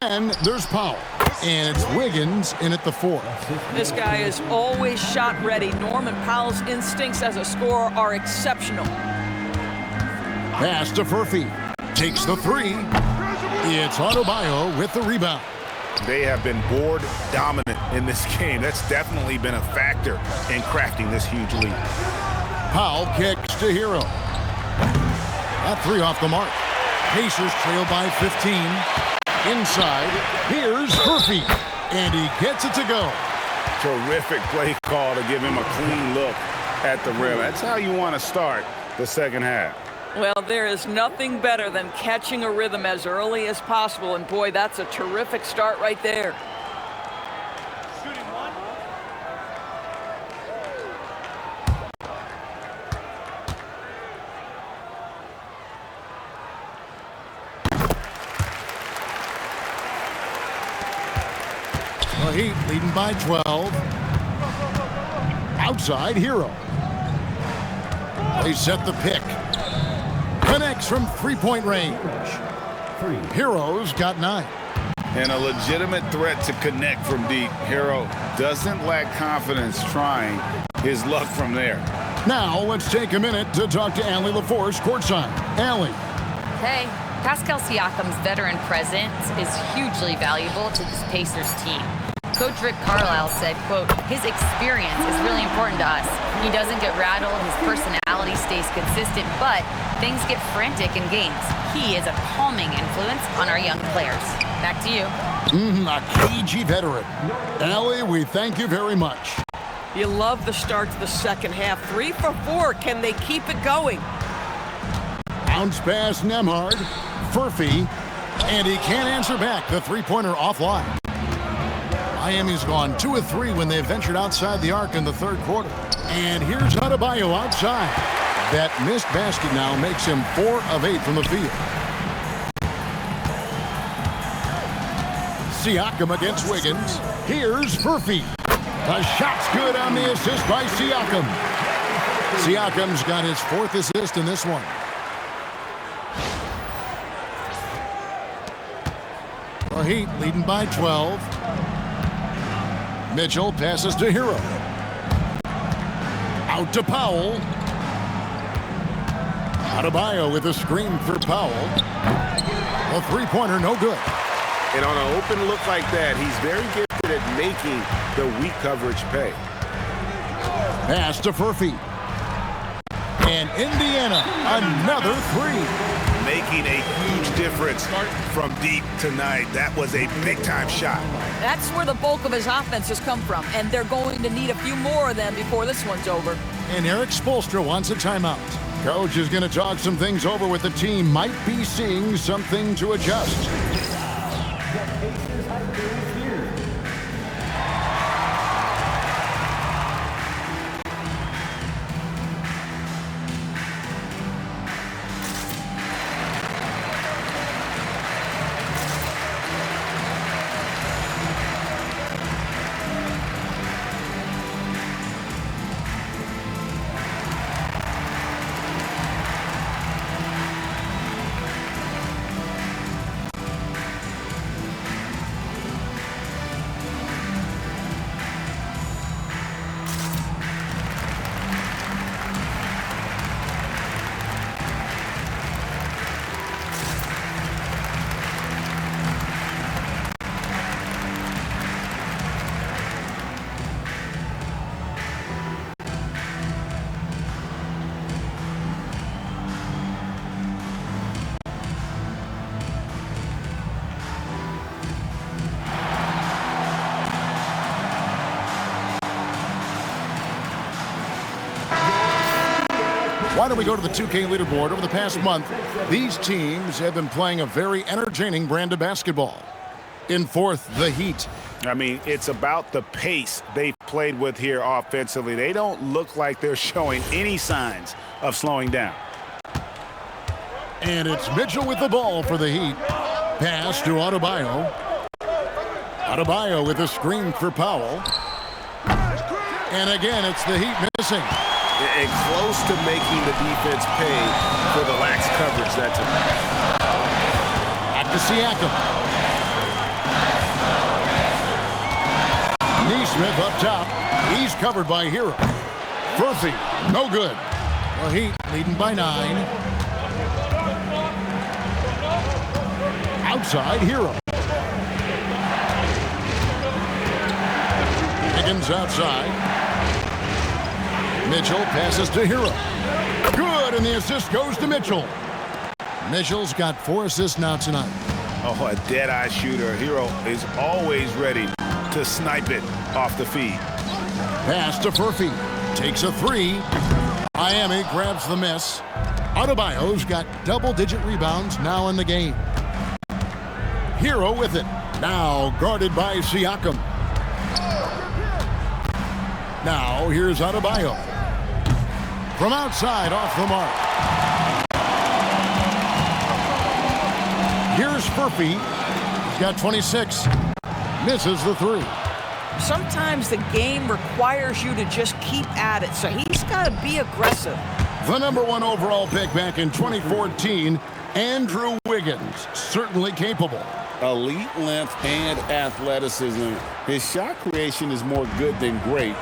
[SPEAKER 2] Then there's Powell. And it's Wiggins in at the 4.
[SPEAKER 4] This guy is always shot ready. Norman Powell's instincts as a scorer are exceptional.
[SPEAKER 2] Pass to Furphy. Takes the 3. It's Adebayo with the rebound.
[SPEAKER 5] They have been board dominant in this game. That's definitely been a factor in crafting this huge lead.
[SPEAKER 2] Powell kicks to Hero. That three off the mark. Pacers trail by 15. Inside, here's Murphy, and he gets it to go.
[SPEAKER 5] Terrific play call to give him a clean look at the rim. That's how you want to start the second half.
[SPEAKER 4] Well, there is nothing better than catching a rhythm as early as possible, and boy, that's a terrific start right there.
[SPEAKER 2] The Heat leading by 12. Outside, Hero. They set the pick. Connects from three-point range. Hero's got 9.
[SPEAKER 5] And a legitimate threat to connect from deep. Hero doesn't lack confidence trying his luck from there.
[SPEAKER 2] Now let's take a minute to talk to Allie LaForce courtside. Allie.
[SPEAKER 6] Hey, Pascal Siakam's veteran presence is hugely valuable to this Pacers team. Coach Rick Carlisle said, quote, his experience is really important to us. He doesn't get rattled, his personality stays consistent, but things get frantic in games. He is a calming influence on our young players. Back to you.
[SPEAKER 2] A cagey veteran. Allie, we thank you very much.
[SPEAKER 4] You love the start to the second half. 3 for 4. Can they keep it going?
[SPEAKER 2] Bounce pass, Nemhard. Furphy. And he can't answer back. The three-pointer offline. Miami's gone 2 of 3 when they ventured outside the arc in the third quarter. And here's Adebayo outside. That missed basket now makes him 4 of 8 from the field. Siakam against Wiggins. Here's Murphy. The shot's good on the assist by Siakam. Siakam's got his 4th assist in this one. The Heat leading by 12. Mitchell passes to Hero. Out to Powell. Adebayo with a screen for Powell. A three-pointer, no good.
[SPEAKER 8] And on an open look like that, he's very gifted at making the weak coverage pay.
[SPEAKER 2] Pass to Murphy. And Indiana, another 3.
[SPEAKER 5] Making a huge difference from deep tonight. That was a big-time shot.
[SPEAKER 4] That's where the bulk of his offense has come from, and they're going to need a few more of them before this one's over.
[SPEAKER 2] And Eric Spoelstra wants a timeout. Coach is going to talk some things over with the team. Might be seeing something to adjust. Why don't we go to the 2K leaderboard? Over the past month, these teams have been playing a very entertaining brand of basketball. In 4th, the Heat.
[SPEAKER 5] I mean, it's about the pace they've played with here offensively. They don't look like they're showing any signs of slowing down.
[SPEAKER 2] And it's Mitchell with the ball for the Heat. Pass to Adebayo. Adebayo with a screen for Powell. And again, it's the Heat missing.
[SPEAKER 8] And close to making the defense pay for the lax coverage that's about.
[SPEAKER 2] Back to Siakam. Neesmith up top. He's covered by Hero. Murphy, no good. The Heat leading by 9. Outside, Hero. Wiggins outside. Mitchell passes to Hero. Good, and the assist goes to Mitchell. Mitchell's got 4 assists now tonight.
[SPEAKER 5] Oh, a dead-eye shooter. Hero is always ready to snipe it off the feed.
[SPEAKER 2] Pass to Furphy. Takes a 3. Miami grabs the miss. Adebayo's got double-digit rebounds now in the game. Hero with it. Now guarded by Siakam. Now here's Adebayo. From outside, off the mark. Here's Furphy. He's got 26. Misses the 3.
[SPEAKER 4] Sometimes the game requires you to just keep at it, so he's got to be aggressive.
[SPEAKER 2] The #1 overall pick back in 2014, Andrew Wiggins, certainly capable.
[SPEAKER 3] Elite length and athleticism. His shot creation is more good than great.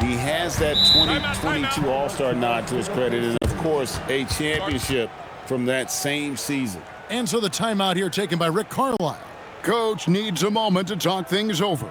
[SPEAKER 3] He has that 2022 All-Star nod to his credit, and of course, a championship from that same season.
[SPEAKER 2] And so the timeout here taken by Rick Carlisle. Coach needs a moment to talk things over.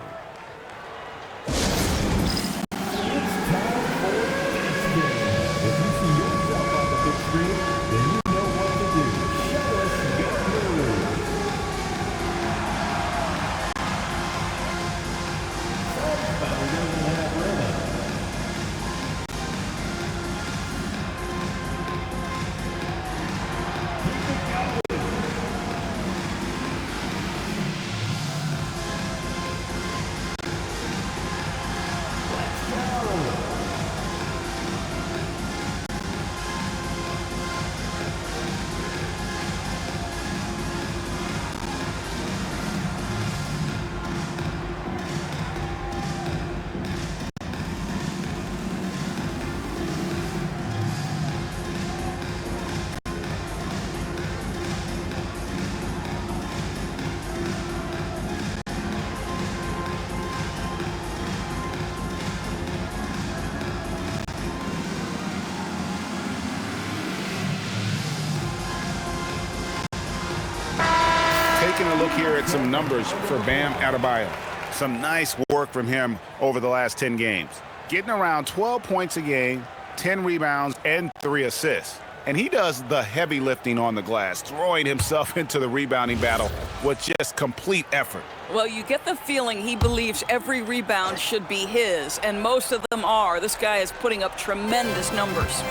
[SPEAKER 5] Taking a look here at some numbers for Bam Adebayo. Some nice work from him over the last 10 games. Getting around 12 points a game, 10 rebounds, and 3 assists. And he does the heavy lifting on the glass, throwing himself into the rebounding battle with just complete effort.
[SPEAKER 4] Well, you get the feeling he believes every rebound should be his, and most of them are. This guy is putting up tremendous numbers.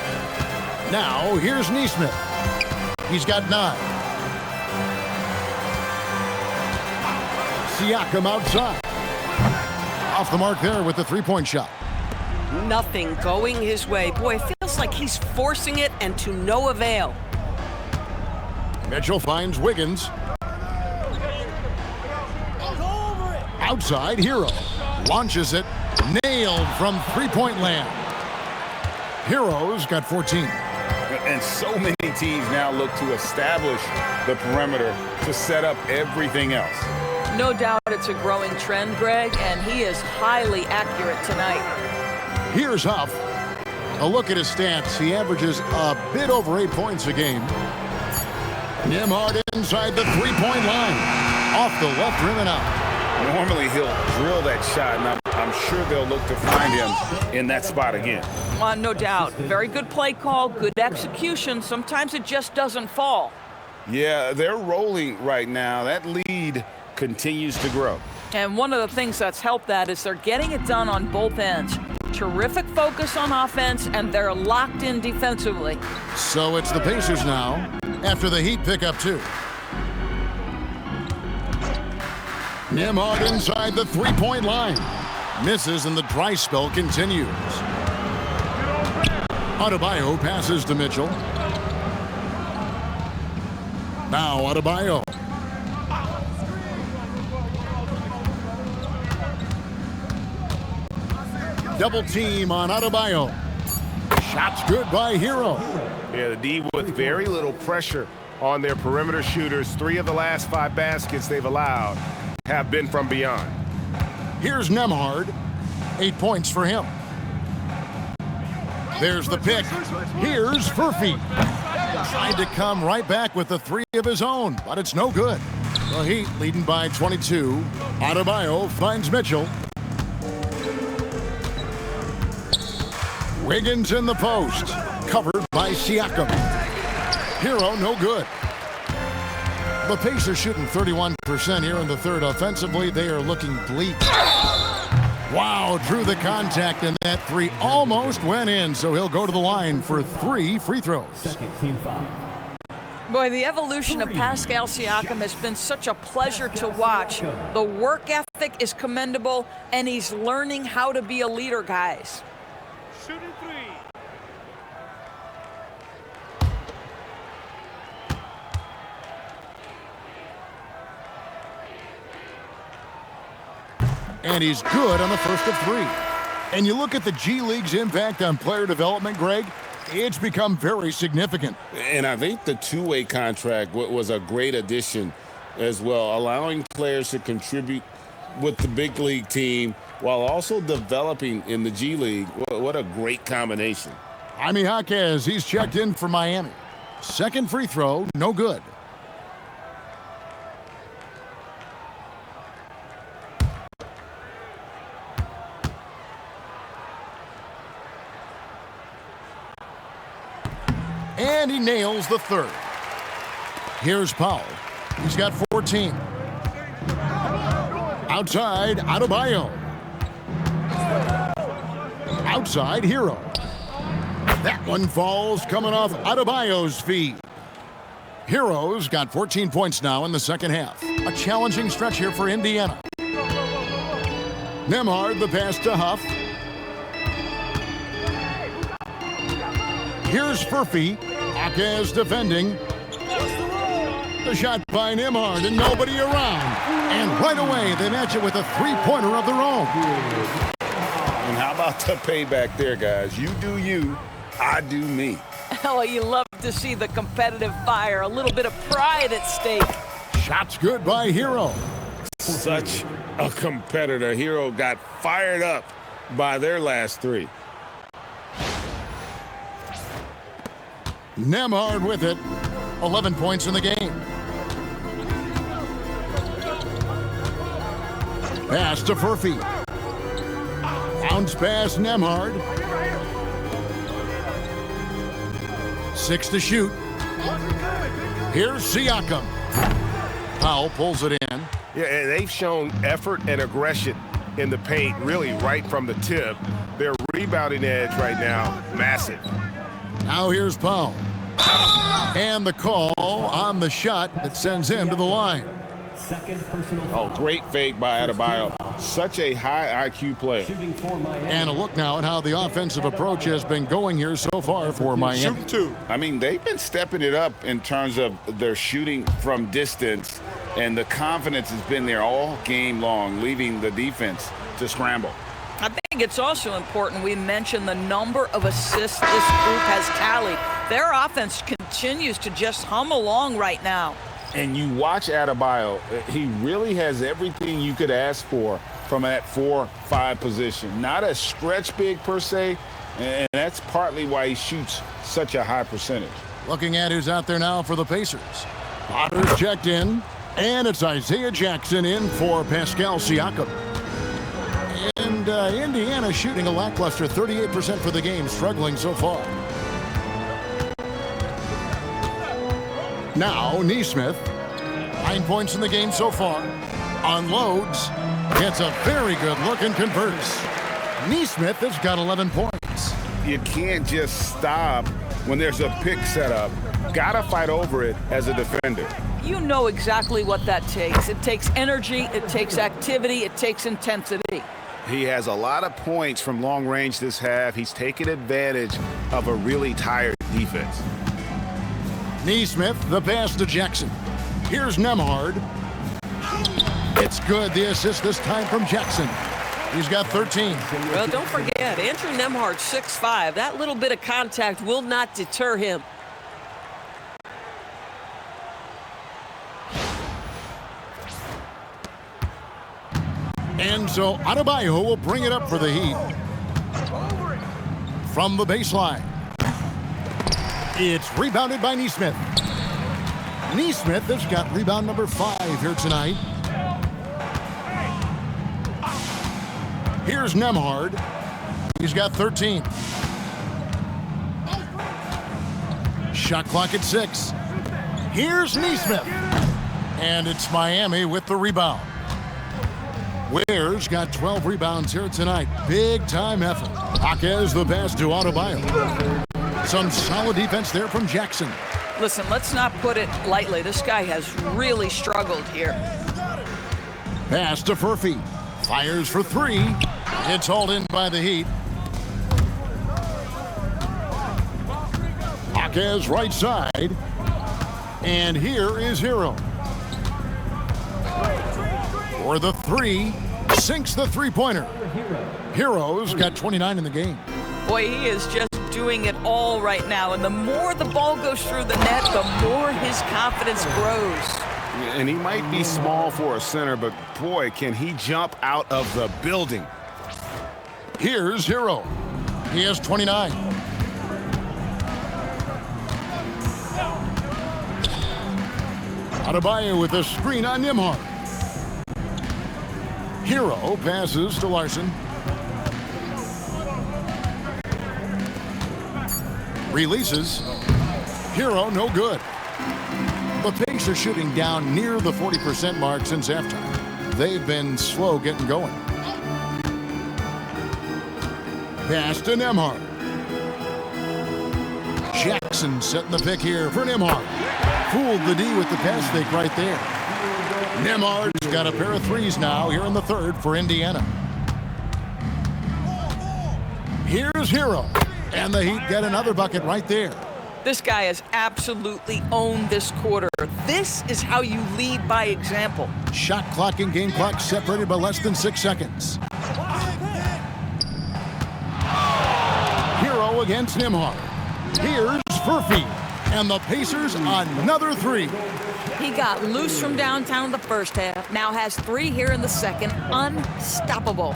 [SPEAKER 2] Now, here's Nesmith. He's got 9. Siakam outside. Off the mark there with the 3-point shot.
[SPEAKER 1] Nothing going his way. Boy, it feels like he's forcing it and to no avail.
[SPEAKER 2] Mitchell finds Wiggins. Outside, Hero. Launches it. Nailed from 3-point land. Hero's got 14.
[SPEAKER 5] And so many teams now look to establish the perimeter to set up everything else.
[SPEAKER 4] No doubt it's a growing trend, Greg, and he is highly accurate tonight.
[SPEAKER 2] Here's Huff. A look at his stats. He averages a bit over 8 points a game. Nembhard inside the 3-point line. Off the left rim and out.
[SPEAKER 5] Normally he'll drill that shot, and I'm sure they'll look to find him in that spot again.
[SPEAKER 4] No doubt. Very good play call, good execution. Sometimes it just doesn't fall.
[SPEAKER 5] Yeah, they're rolling right now. That lead continues to grow.
[SPEAKER 4] And one of the things that's helped that is they're getting it done on both ends. Terrific focus on offense, and they're locked in defensively.
[SPEAKER 2] So it's the Pacers now, after the Heat pick up 2. Nembhard inside the 3-point line. Misses, and the dry spell continues. Adebayo passes to Mitchell. Now Adebayo. Double team on Adebayo. Shots good by Hero.
[SPEAKER 5] Yeah, the D with very little pressure on their perimeter shooters. 3 of the last 5 baskets they've allowed have been from beyond.
[SPEAKER 2] Here's Nembhard. 8 points for him. There's the pick. Here's Furphy. Tried to come right back with the 3 of his own, but it's no good. The Heat leading by 22. Adebayo finds Mitchell. Wiggins in the post. Covered by Siakam. Hero, no good. The Pacers shooting 31% here in the third. Offensively, they are looking bleak. Wow, drew the contact, and that three almost went in, so he'll go to the line for 3 free throws.
[SPEAKER 4] Boy, the evolution of Pascal Siakam has been such a pleasure to watch. The work ethic is commendable, and he's learning how to be a leader, guys.
[SPEAKER 7] Shooting 3.
[SPEAKER 2] And he's good on the first of 3. And you look at the G League's impact on player development, Greg, it's become very significant.
[SPEAKER 3] And I think the two-way contract was a great addition as well, allowing players to contribute with the big league team while also developing in the G League. What a great combination.
[SPEAKER 2] Jaime Jaquez, he's checked in for Miami. Second free throw, no good. And he nails the third. Here's Powell. He's got 14. Outside, Adebayo. Outside, Hero. That one falls coming off Adebayo's feet. Hero's got 14 points now in the second half. A challenging stretch here for Indiana. Nembhard, the pass to Huff. Here's Furphy. Jaquez defending. The shot by Nembhard and nobody around. And right away, they match it with a three-pointer of their own.
[SPEAKER 3] And how about the payback there, guys? You do you, I do me.
[SPEAKER 4] Oh, you love to see the competitive fire. A little bit of pride at stake.
[SPEAKER 2] Shot's good by Hero.
[SPEAKER 3] Such a competitor. Hero got fired up by their last 3.
[SPEAKER 2] Nembhard with it. 11 points in the game. Pass to Furphy. Bounce pass Nembhard. 6 to shoot. Here's Siakam. Powell pulls it in.
[SPEAKER 8] Yeah, they've shown effort and aggression in the paint, really right from the tip. Their rebounding edge right now, massive.
[SPEAKER 2] Now here's Powell. And the call on the shot that sends him to the line.
[SPEAKER 3] Oh, great fake by Adebayo. Such a high IQ player.
[SPEAKER 2] And a look now at how the offensive approach has been going here so far for Miami.
[SPEAKER 8] Shooting 2.
[SPEAKER 3] I mean, they've been stepping it up in terms of their shooting from distance, and the confidence has been there all game long, leaving the defense to scramble.
[SPEAKER 4] I think it's also important we mention the number of assists this group has tallied. Their offense continues to just hum along right now.
[SPEAKER 3] And you watch Adebayo, he really has everything you could ask for from that 4-5 position. Not a stretch big per se, and that's partly why he shoots such a high percentage.
[SPEAKER 2] Looking at who's out there now for the Pacers. Potter's checked in, and it's Isaiah Jackson in for Pascal Siakam. And Indiana shooting a lackluster 38% for the game, struggling so far. Now, Nesmith, 9 points in the game so far. Unloads, gets a very good look and converts. Nesmith has got 11 points.
[SPEAKER 3] You can't just stop when there's a pick set up. Gotta fight over it as a defender.
[SPEAKER 4] You know exactly what that takes. It takes energy, it takes activity, it takes intensity.
[SPEAKER 5] He has a lot of points from long range this half. He's taken advantage of a really tired defense.
[SPEAKER 2] Nesmith, the pass to Jackson. Here's Nembhard. It's good, the assist this time from Jackson. He's got 13.
[SPEAKER 13] Well, don't forget, Andrew Nembhard, 6'5". That little bit of contact will not deter him.
[SPEAKER 2] And so Adebayo will bring it up for the Heat. From the baseline. It's rebounded by Nesmith. Nesmith has got rebound number 5 here tonight. Here's Nembhard. He's got 13. Shot clock at 6. Here's Neesmith. And it's Miami with the rebound. Ware's got 12 rebounds here tonight. Big time effort. Jaquez the pass to Adebayo. Some solid defense there from Jackson.
[SPEAKER 4] Listen, let's not put it lightly. This guy has really struggled here.
[SPEAKER 2] Pass to Furphy. Fires for 3. It's hauled in by the Heat. Jaquez right side. And here is Hero. For the 3. Sinks the three-pointer. Hero's got 29 in the game.
[SPEAKER 4] Boy, he is just doing it all right now. And the more the ball goes through the net, the more his confidence grows.
[SPEAKER 5] And he might be small for a center, but boy, can he jump out of the building.
[SPEAKER 2] Here's Hero. He has 29. Adebayo with a screen on Nembhard. Hero passes to Larson. Releases. Hero no good. The Pacers are shooting down near the 40% mark since halftime. They've been slow getting going. Pass to Nembhard. Jackson setting the pick here for Nembhard. Fooled the D with the pass fake right there. Nembhard's got a pair of threes now here in the third for Indiana. Here's Hero. And the Heat get another bucket right there.
[SPEAKER 4] This guy has absolutely owned this quarter. This is how you lead by example.
[SPEAKER 2] Shot clock and game clock separated by less than 6 seconds. Hero against Nembhard. Here's Furphy. And the Pacers another 3.
[SPEAKER 1] He got loose from downtown in the first half. Now has 3 here in the second. Unstoppable.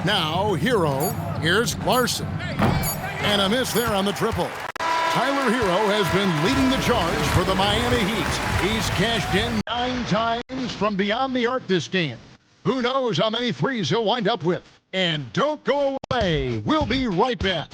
[SPEAKER 2] Now Hero. Here's Larson. And a miss there on the triple. Tyler Hero has been leading the charge for the Miami Heat. He's cashed in 9 times from beyond the arc this game. Who knows how many threes he'll wind up with. And don't go away. We'll be right back.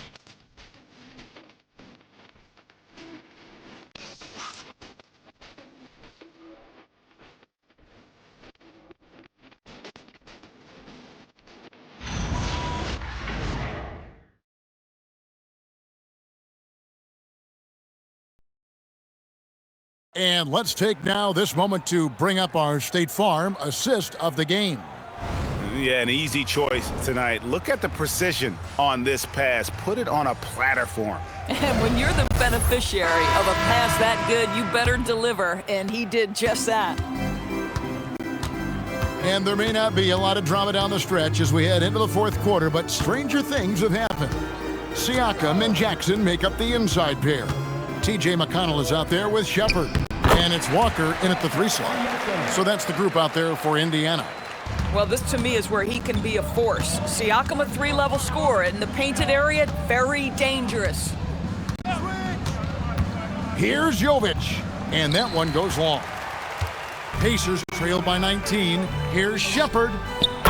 [SPEAKER 2] And let's take now this moment to bring up our State Farm assist of the game.
[SPEAKER 5] Yeah, an easy choice tonight. Look at the precision on this pass. Put it on a platter for him.
[SPEAKER 4] And when you're the beneficiary of a pass that good, you better deliver. And he did just that.
[SPEAKER 2] And there may not be a lot of drama down the stretch as we head into the fourth quarter, but stranger things have happened. Siakam and Jackson make up the inside pair. T.J. McConnell is out there with Shepard. And it's Walker in at the 3 slot. So that's the group out there for Indiana.
[SPEAKER 4] Well, this to me is where he can be a force. Siakam, a 3-level scorer in the painted area, very dangerous.
[SPEAKER 2] Here's Jovic. And that one goes long. Pacers trailed by 19. Here's Shepard.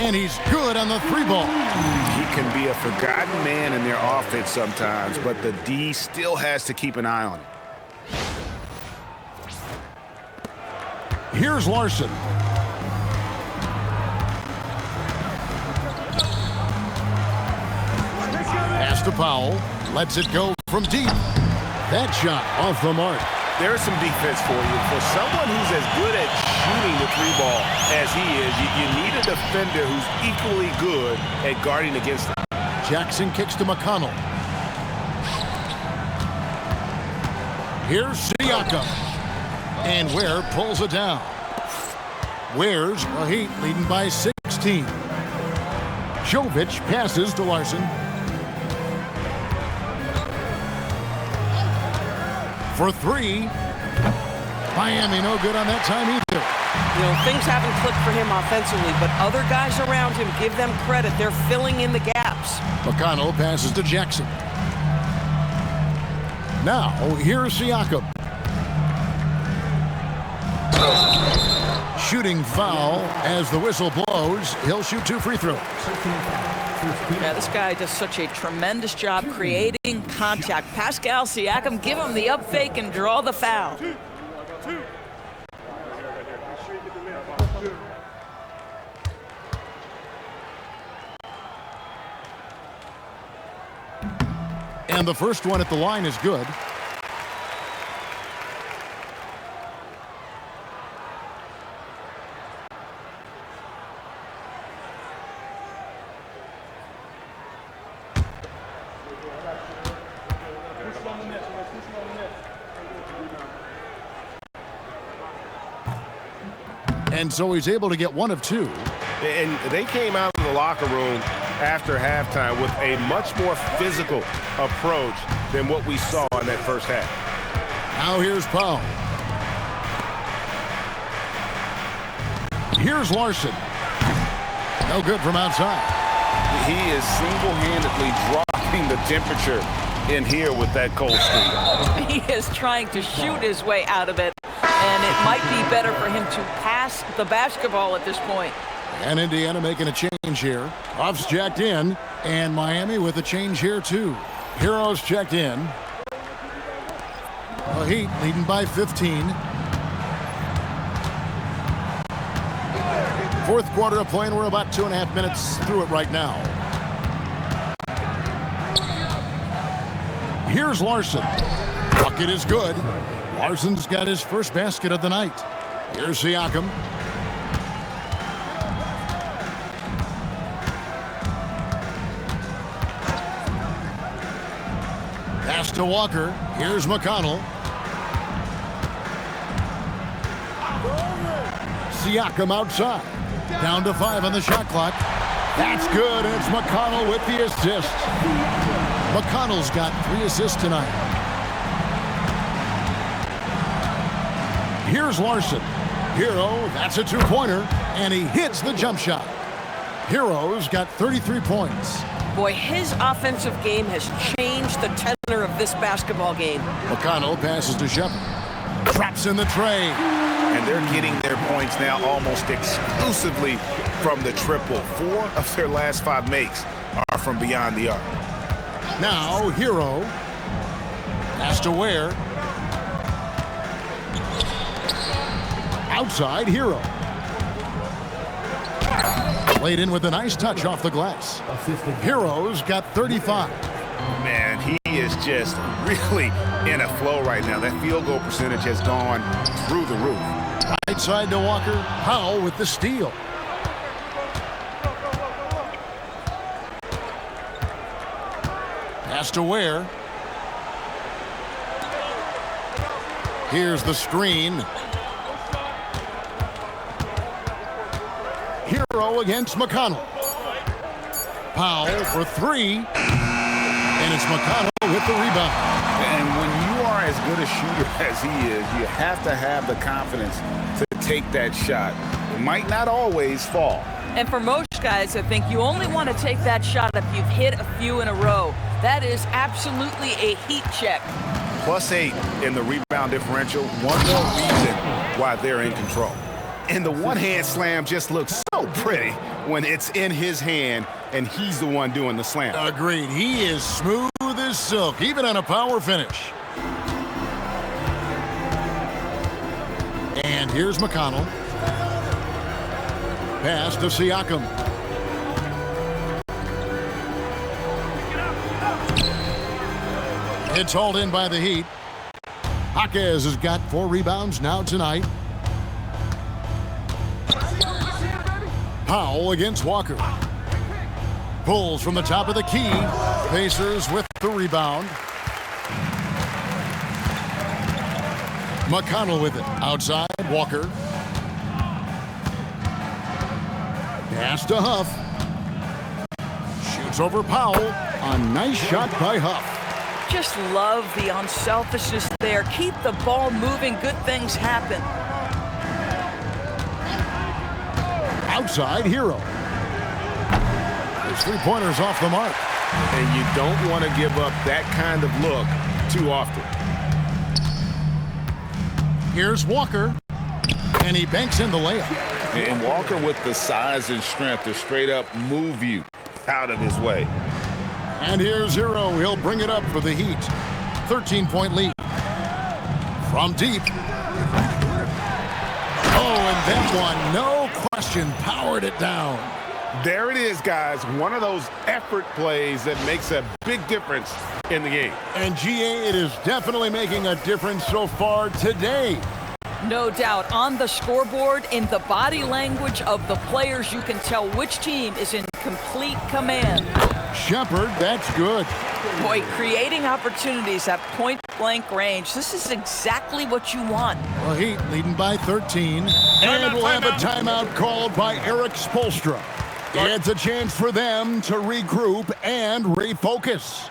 [SPEAKER 2] And he's good on the 3-ball.
[SPEAKER 5] He can be a forgotten man in their offense sometimes, but the D still has to keep an eye on him.
[SPEAKER 2] Here's Larson. Pass to Powell. Lets it go from deep. That shot off the mark.
[SPEAKER 5] There's some defense for you. For someone who's as good at shooting the 3-ball as he is, you need a defender who's equally good at guarding against him.
[SPEAKER 2] Jackson kicks to McConnell. Here's Siakam. And Ware pulls it down. Ware's the Heat leading by 16. Jovic passes to Larson. For 3. Miami no good on that time either.
[SPEAKER 13] You know, things haven't clicked for him offensively, but other guys around him, give them credit. They're filling in the gaps.
[SPEAKER 2] McConnell passes to Jackson. Now, here's Siakam. shooting foul as the whistle blows. He'll shoot 2 free throws.
[SPEAKER 4] Yeah, this guy does such a tremendous job creating contact. Pascal Siakam, give him the up fake and draw the foul.
[SPEAKER 2] And the first one at the line is good. And so he's able to get 1 of 2.
[SPEAKER 8] And they came out of the locker room after halftime with a much more physical approach than what we saw in that first half.
[SPEAKER 2] Now here's Powell. Here's Larson. No good from outside.
[SPEAKER 5] He is single-handedly dropping the temperature in here with that cold streak.
[SPEAKER 4] He is trying to shoot his way out of it, and it might be better for him to pass the basketball at this point.
[SPEAKER 2] And Indiana making a change here. Huff's checked in, and Miami with a change here too. Heroes checked in. The Heat leading by 15. Fourth quarter of play, and we're about 2.5 minutes through it right now. Here's Larson. Bucket is good. Larson's got his first basket of the night. Here's Siakam. Pass to Walker. Here's McConnell. Siakam outside. Down to 5 on the shot clock. That's good, and it's McConnell with the assist. McConnell's got 3 assists tonight. Here's Larson. Hero, that's a 2-pointer, and he hits the jump shot. Hero's got 33 points.
[SPEAKER 13] Boy, his offensive game has changed the tenor of this basketball game.
[SPEAKER 2] McConnell passes to Shepard. Traps in the tray.
[SPEAKER 5] And they're getting their points now almost exclusively from the triple. 4 of their last 5 makes are from beyond the arc.
[SPEAKER 2] Now, Hero. Pass to Ware. Outside, Hero. Laid in with a nice touch off the glass. Hero's got 35.
[SPEAKER 5] Man, he is just really in a flow right now. That field goal percentage has gone through the roof.
[SPEAKER 2] Right side to Walker. Powell with the steal. Pass to Ware. Here's the screen. Hero against McConnell. Powell for 3. And it's McConnell with the rebound.
[SPEAKER 5] And when you are as good a shooter as he is, you have to have the confidence to take that shot. It might not always fall.
[SPEAKER 4] And for most guys, I think you only want to take that shot if you've hit a few in a row. That is absolutely a heat check.
[SPEAKER 5] +8 in the rebound differential. One more reason why they're in control. And the one-hand slam just looks so pretty when it's in his hand and he's the one doing the slam.
[SPEAKER 2] Agreed. He is smooth as silk, even on a power finish. And here's McConnell. Pass to Siakam. It's hauled in by the Heat. Jaquez has got 4 rebounds now tonight. Powell against Walker. Pulls from the top of the key. Pacers with the rebound. McConnell with it. Outside, Walker. Pass to Huff. Shoots over Powell. A nice shot by Huff.
[SPEAKER 4] Just love the unselfishness there. Keep the ball moving. Good things happen.
[SPEAKER 2] Outside, Hero. His 3-pointers off the mark.
[SPEAKER 8] And you don't want to give up that kind of look too often.
[SPEAKER 2] Here's Walker. And he banks in the layup.
[SPEAKER 5] And Walker with the size and strength to straight up move you out of his way.
[SPEAKER 2] And here's Hero. He'll bring it up for the Heat. 13-point lead. From deep. Oh, and that one, no question, powered it down.
[SPEAKER 8] There it is, guys. One of those effort plays that makes a big difference in the game.
[SPEAKER 2] And GA, it is definitely making a difference so far today.
[SPEAKER 4] No doubt. On the scoreboard, in the body language of the players, you can tell which team is in complete command.
[SPEAKER 2] Shepherd, that's good.
[SPEAKER 4] Boy, creating opportunities at point-blank range, this is exactly what you want.
[SPEAKER 2] Well, Heat leading by 13. And we'll have a timeout called by Eric Spoelstra. It's a chance for them to regroup and refocus.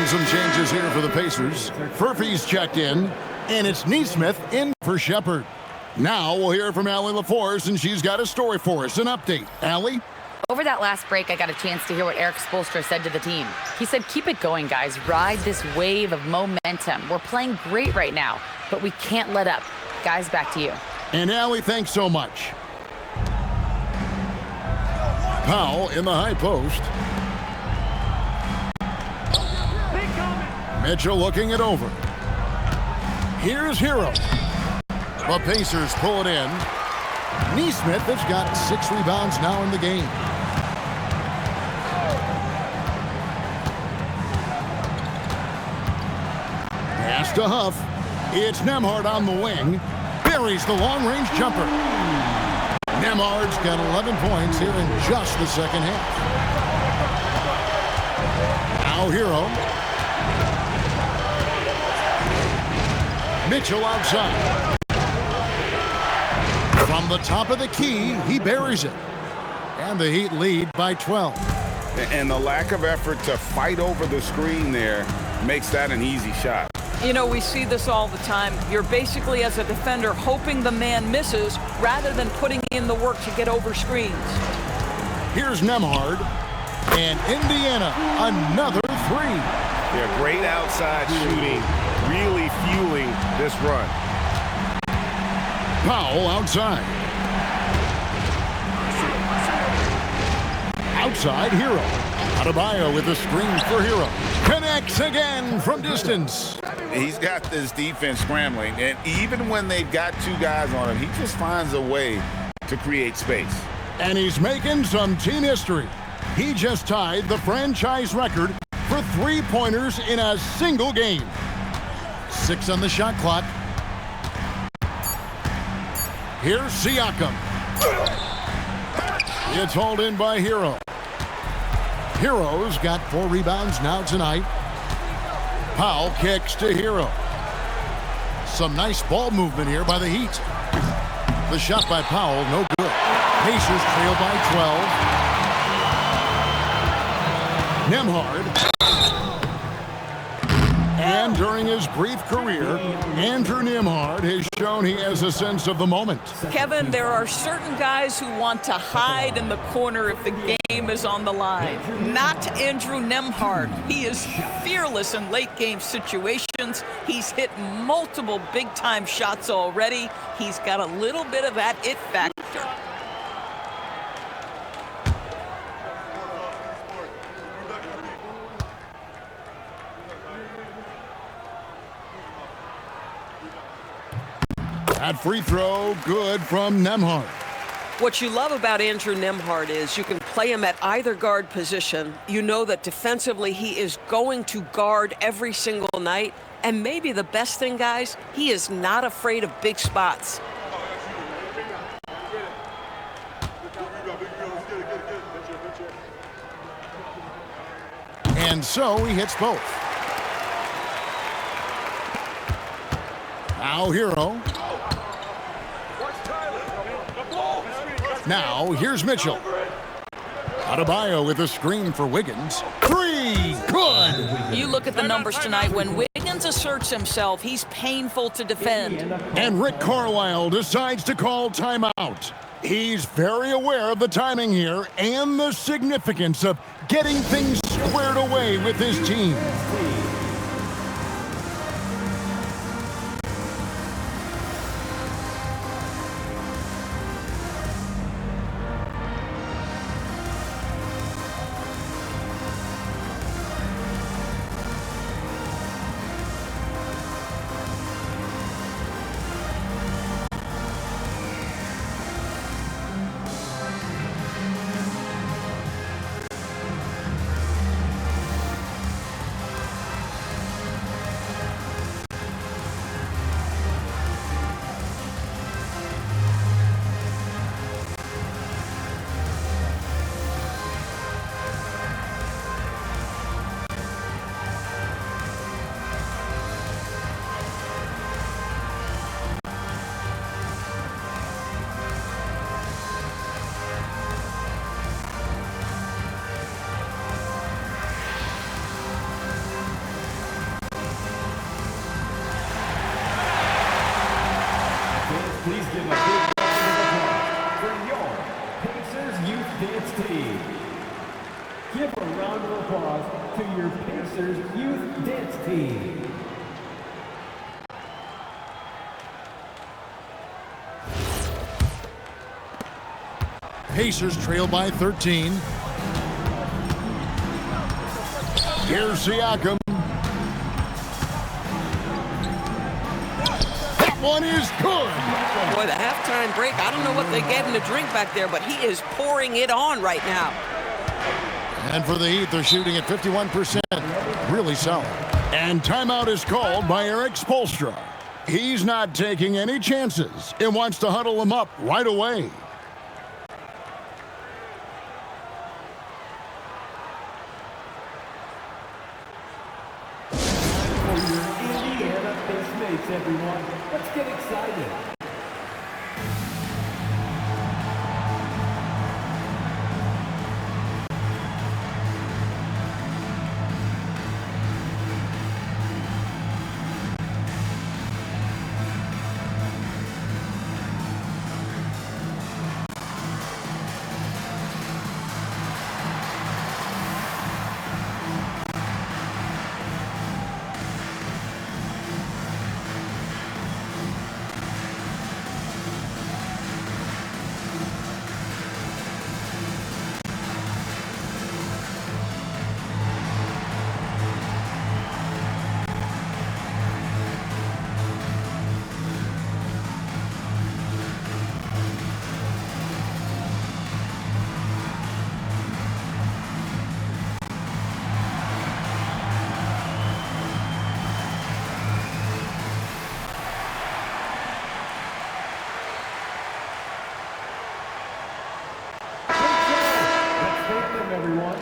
[SPEAKER 2] Some changes here for the Pacers. Furphy's checked in, and it's Neesmith in for Shepherd. Now we'll hear from Allie LaForce, and she's got a story for us, an update. Allie?
[SPEAKER 6] Over that last break, I got a chance to hear what Eric Spoelstra said to the team. He said, keep it going, guys. Ride this wave of momentum. We're playing great right now, but we can't let up. Guys, back to you.
[SPEAKER 2] And Allie, thanks so much. Powell in the high post. Mitchell looking it over. Here's Hero. The Pacers pull it in. Neesmith has got 6 rebounds now in the game. Pass to Huff. It's Nembhard on the wing. Buries the long-range jumper. Nembhard's got 11 points here in just the second half. Now Hero. Mitchell outside. From the top of the key, he buries it. And the Heat lead by 12.
[SPEAKER 5] And the lack of effort to fight over the screen there makes that an easy shot.
[SPEAKER 4] You know, we see this all the time. You're basically, as a defender, hoping the man misses rather than putting in the work to get over screens.
[SPEAKER 2] Here's Nembhard. And Indiana, another 3.
[SPEAKER 8] Yeah, great outside shooting. Really fueling this run.
[SPEAKER 2] Powell outside. Outside, Hero. Adebayo with the screen for Hero. Connects again from distance.
[SPEAKER 5] He's got this defense scrambling, and even when they've got 2 guys on him, he just finds a way to create space.
[SPEAKER 2] And he's making some team history. He just tied the franchise record for 3-pointers in a single game. 6 on the shot clock. Here's Siakam. It's hauled in by Hero. Hero's got 4 rebounds now tonight. Powell kicks to Hero. Some nice ball movement here by the Heat. The shot by Powell, no good. Pacers trail by 12. Nembhard. And during his brief career, Andrew Nembhard has shown he has a sense of the moment.
[SPEAKER 4] Kevin, there are certain guys who want to hide in the corner if the game is on the line. Not Andrew Nembhard. He is fearless in late-game situations. He's hit multiple big-time shots already. He's got a little bit of that it factor.
[SPEAKER 2] That free throw, good from Nembhard.
[SPEAKER 13] What you love about Andrew Nembhard is you can play him at either guard position. You know that defensively he is going to guard every single night. And maybe the best thing, guys, he is not afraid of big spots.
[SPEAKER 2] And so he hits both. Now Hero. Now here's Mitchell. Adebayo with a screen for Wiggins. Three, good!
[SPEAKER 1] You look at the numbers tonight. When Wiggins asserts himself, he's painful to defend.
[SPEAKER 2] And Rick Carlisle decides to call timeout. He's very aware of the timing here and the significance of getting things squared away with his team.
[SPEAKER 7] Please give a big round of applause for your Pacers Youth Dance Team. Give a round of applause to your Pacers Youth Dance Team.
[SPEAKER 2] Pacers trail by 13. Here's Siakam. That one is good.
[SPEAKER 13] Boy, the halftime break, I don't know what they get in the drink back there, but he is pouring it on right now.
[SPEAKER 2] And for the Heat, they're shooting at 51%. Really solid. And timeout is called by Eric Spoelstra. He's not taking any chances and wants to huddle them up right away.
[SPEAKER 7] For your Indiana base mates, everyone. Let's get excited. Everyone.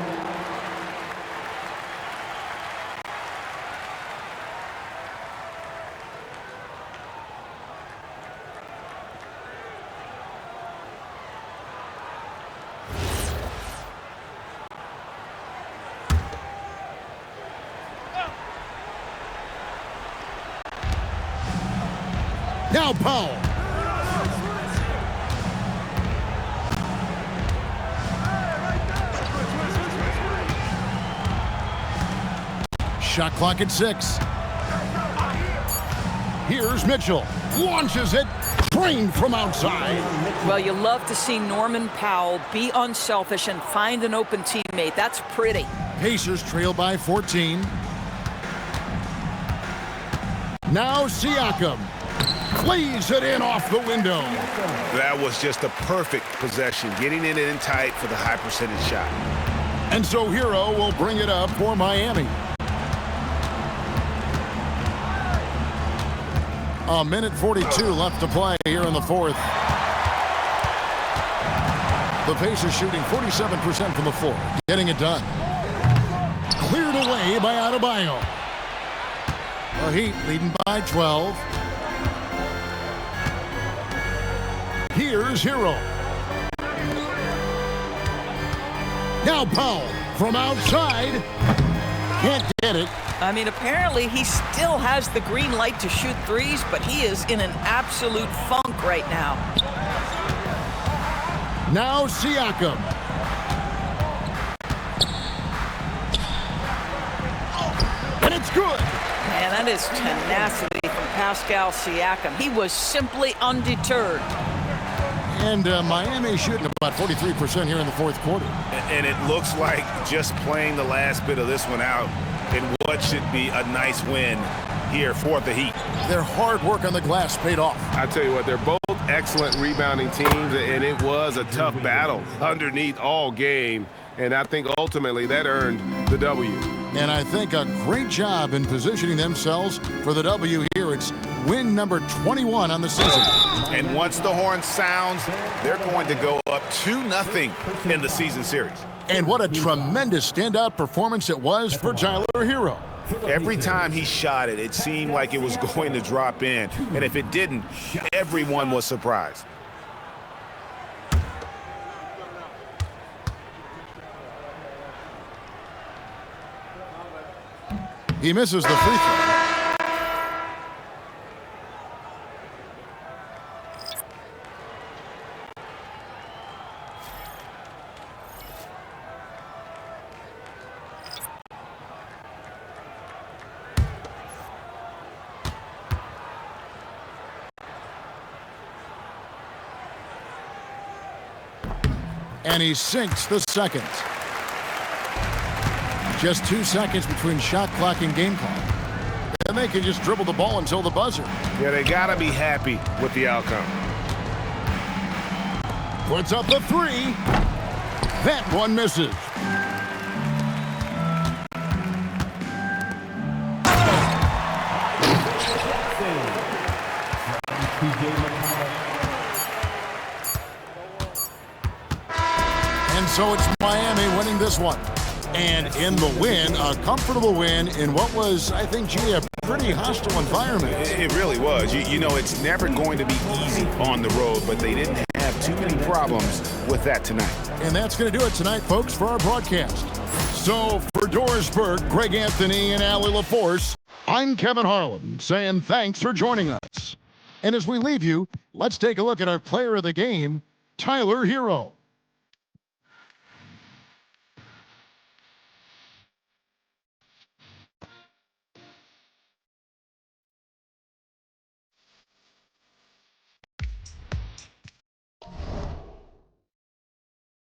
[SPEAKER 2] Now Powell. Shot clock at 6. Here's Mitchell. Launches it. Trained from outside.
[SPEAKER 4] Well, you love to see Norman Powell be unselfish and find an open teammate. That's pretty.
[SPEAKER 2] Pacers trail by 14. Now Siakam. lays it in off the window.
[SPEAKER 5] That was just a perfect possession, getting it in tight for the high percentage shot.
[SPEAKER 2] And so Hero will bring it up for Miami. A minute 42 left to play here in the fourth. The Pacers shooting 47% from the floor, getting it done. Cleared away by Adebayo. The Heat leading by 12. Here's Hero. Now Powell from outside. Can't get it.
[SPEAKER 4] I mean, apparently he still has the green light to shoot threes, but he is in an absolute funk right now.
[SPEAKER 2] Now Siakam. And it's good.
[SPEAKER 4] Man, that is tenacity from Pascal Siakam. He was simply undeterred.
[SPEAKER 2] And Miami shooting about 43% here in the fourth quarter.
[SPEAKER 5] And it looks like just playing the last bit of this one out in what should be a nice win here for the Heat.
[SPEAKER 2] Their hard work on the glass paid off.
[SPEAKER 8] I tell you what, they're both excellent rebounding teams, and it was a tough battle underneath all game. And I think ultimately that earned the W.
[SPEAKER 2] And I think a great job in positioning themselves for the W here. It's win number 21 on the season.
[SPEAKER 5] And once the horn sounds, they're going to go up 2-0 in the season series.
[SPEAKER 2] And what a tremendous standout performance it was for Tyler Hero.
[SPEAKER 5] Every time he shot it, it seemed like it was going to drop in. And if it didn't, everyone was surprised.
[SPEAKER 2] He misses the free throw. And he sinks the second. Just 2 seconds between shot clock and game clock. And they can just dribble the ball until the buzzer.
[SPEAKER 8] Yeah, they got to be happy with the outcome.
[SPEAKER 2] Puts up the three. That one misses. And so it's Miami winning this one. And in the win, a comfortable win in what was, I think, G, a pretty hostile environment.
[SPEAKER 5] It really was. You know, it's never going to be easy on the road, but they didn't have too many problems with that tonight.
[SPEAKER 2] And that's going to do it tonight, folks, for our broadcast. So for Doris Burke, Greg Anthony, and Allie LaForce, I'm Kevin Harlan saying thanks for joining us. And as we leave you, let's take a look at our player of the game, Tyler Hero.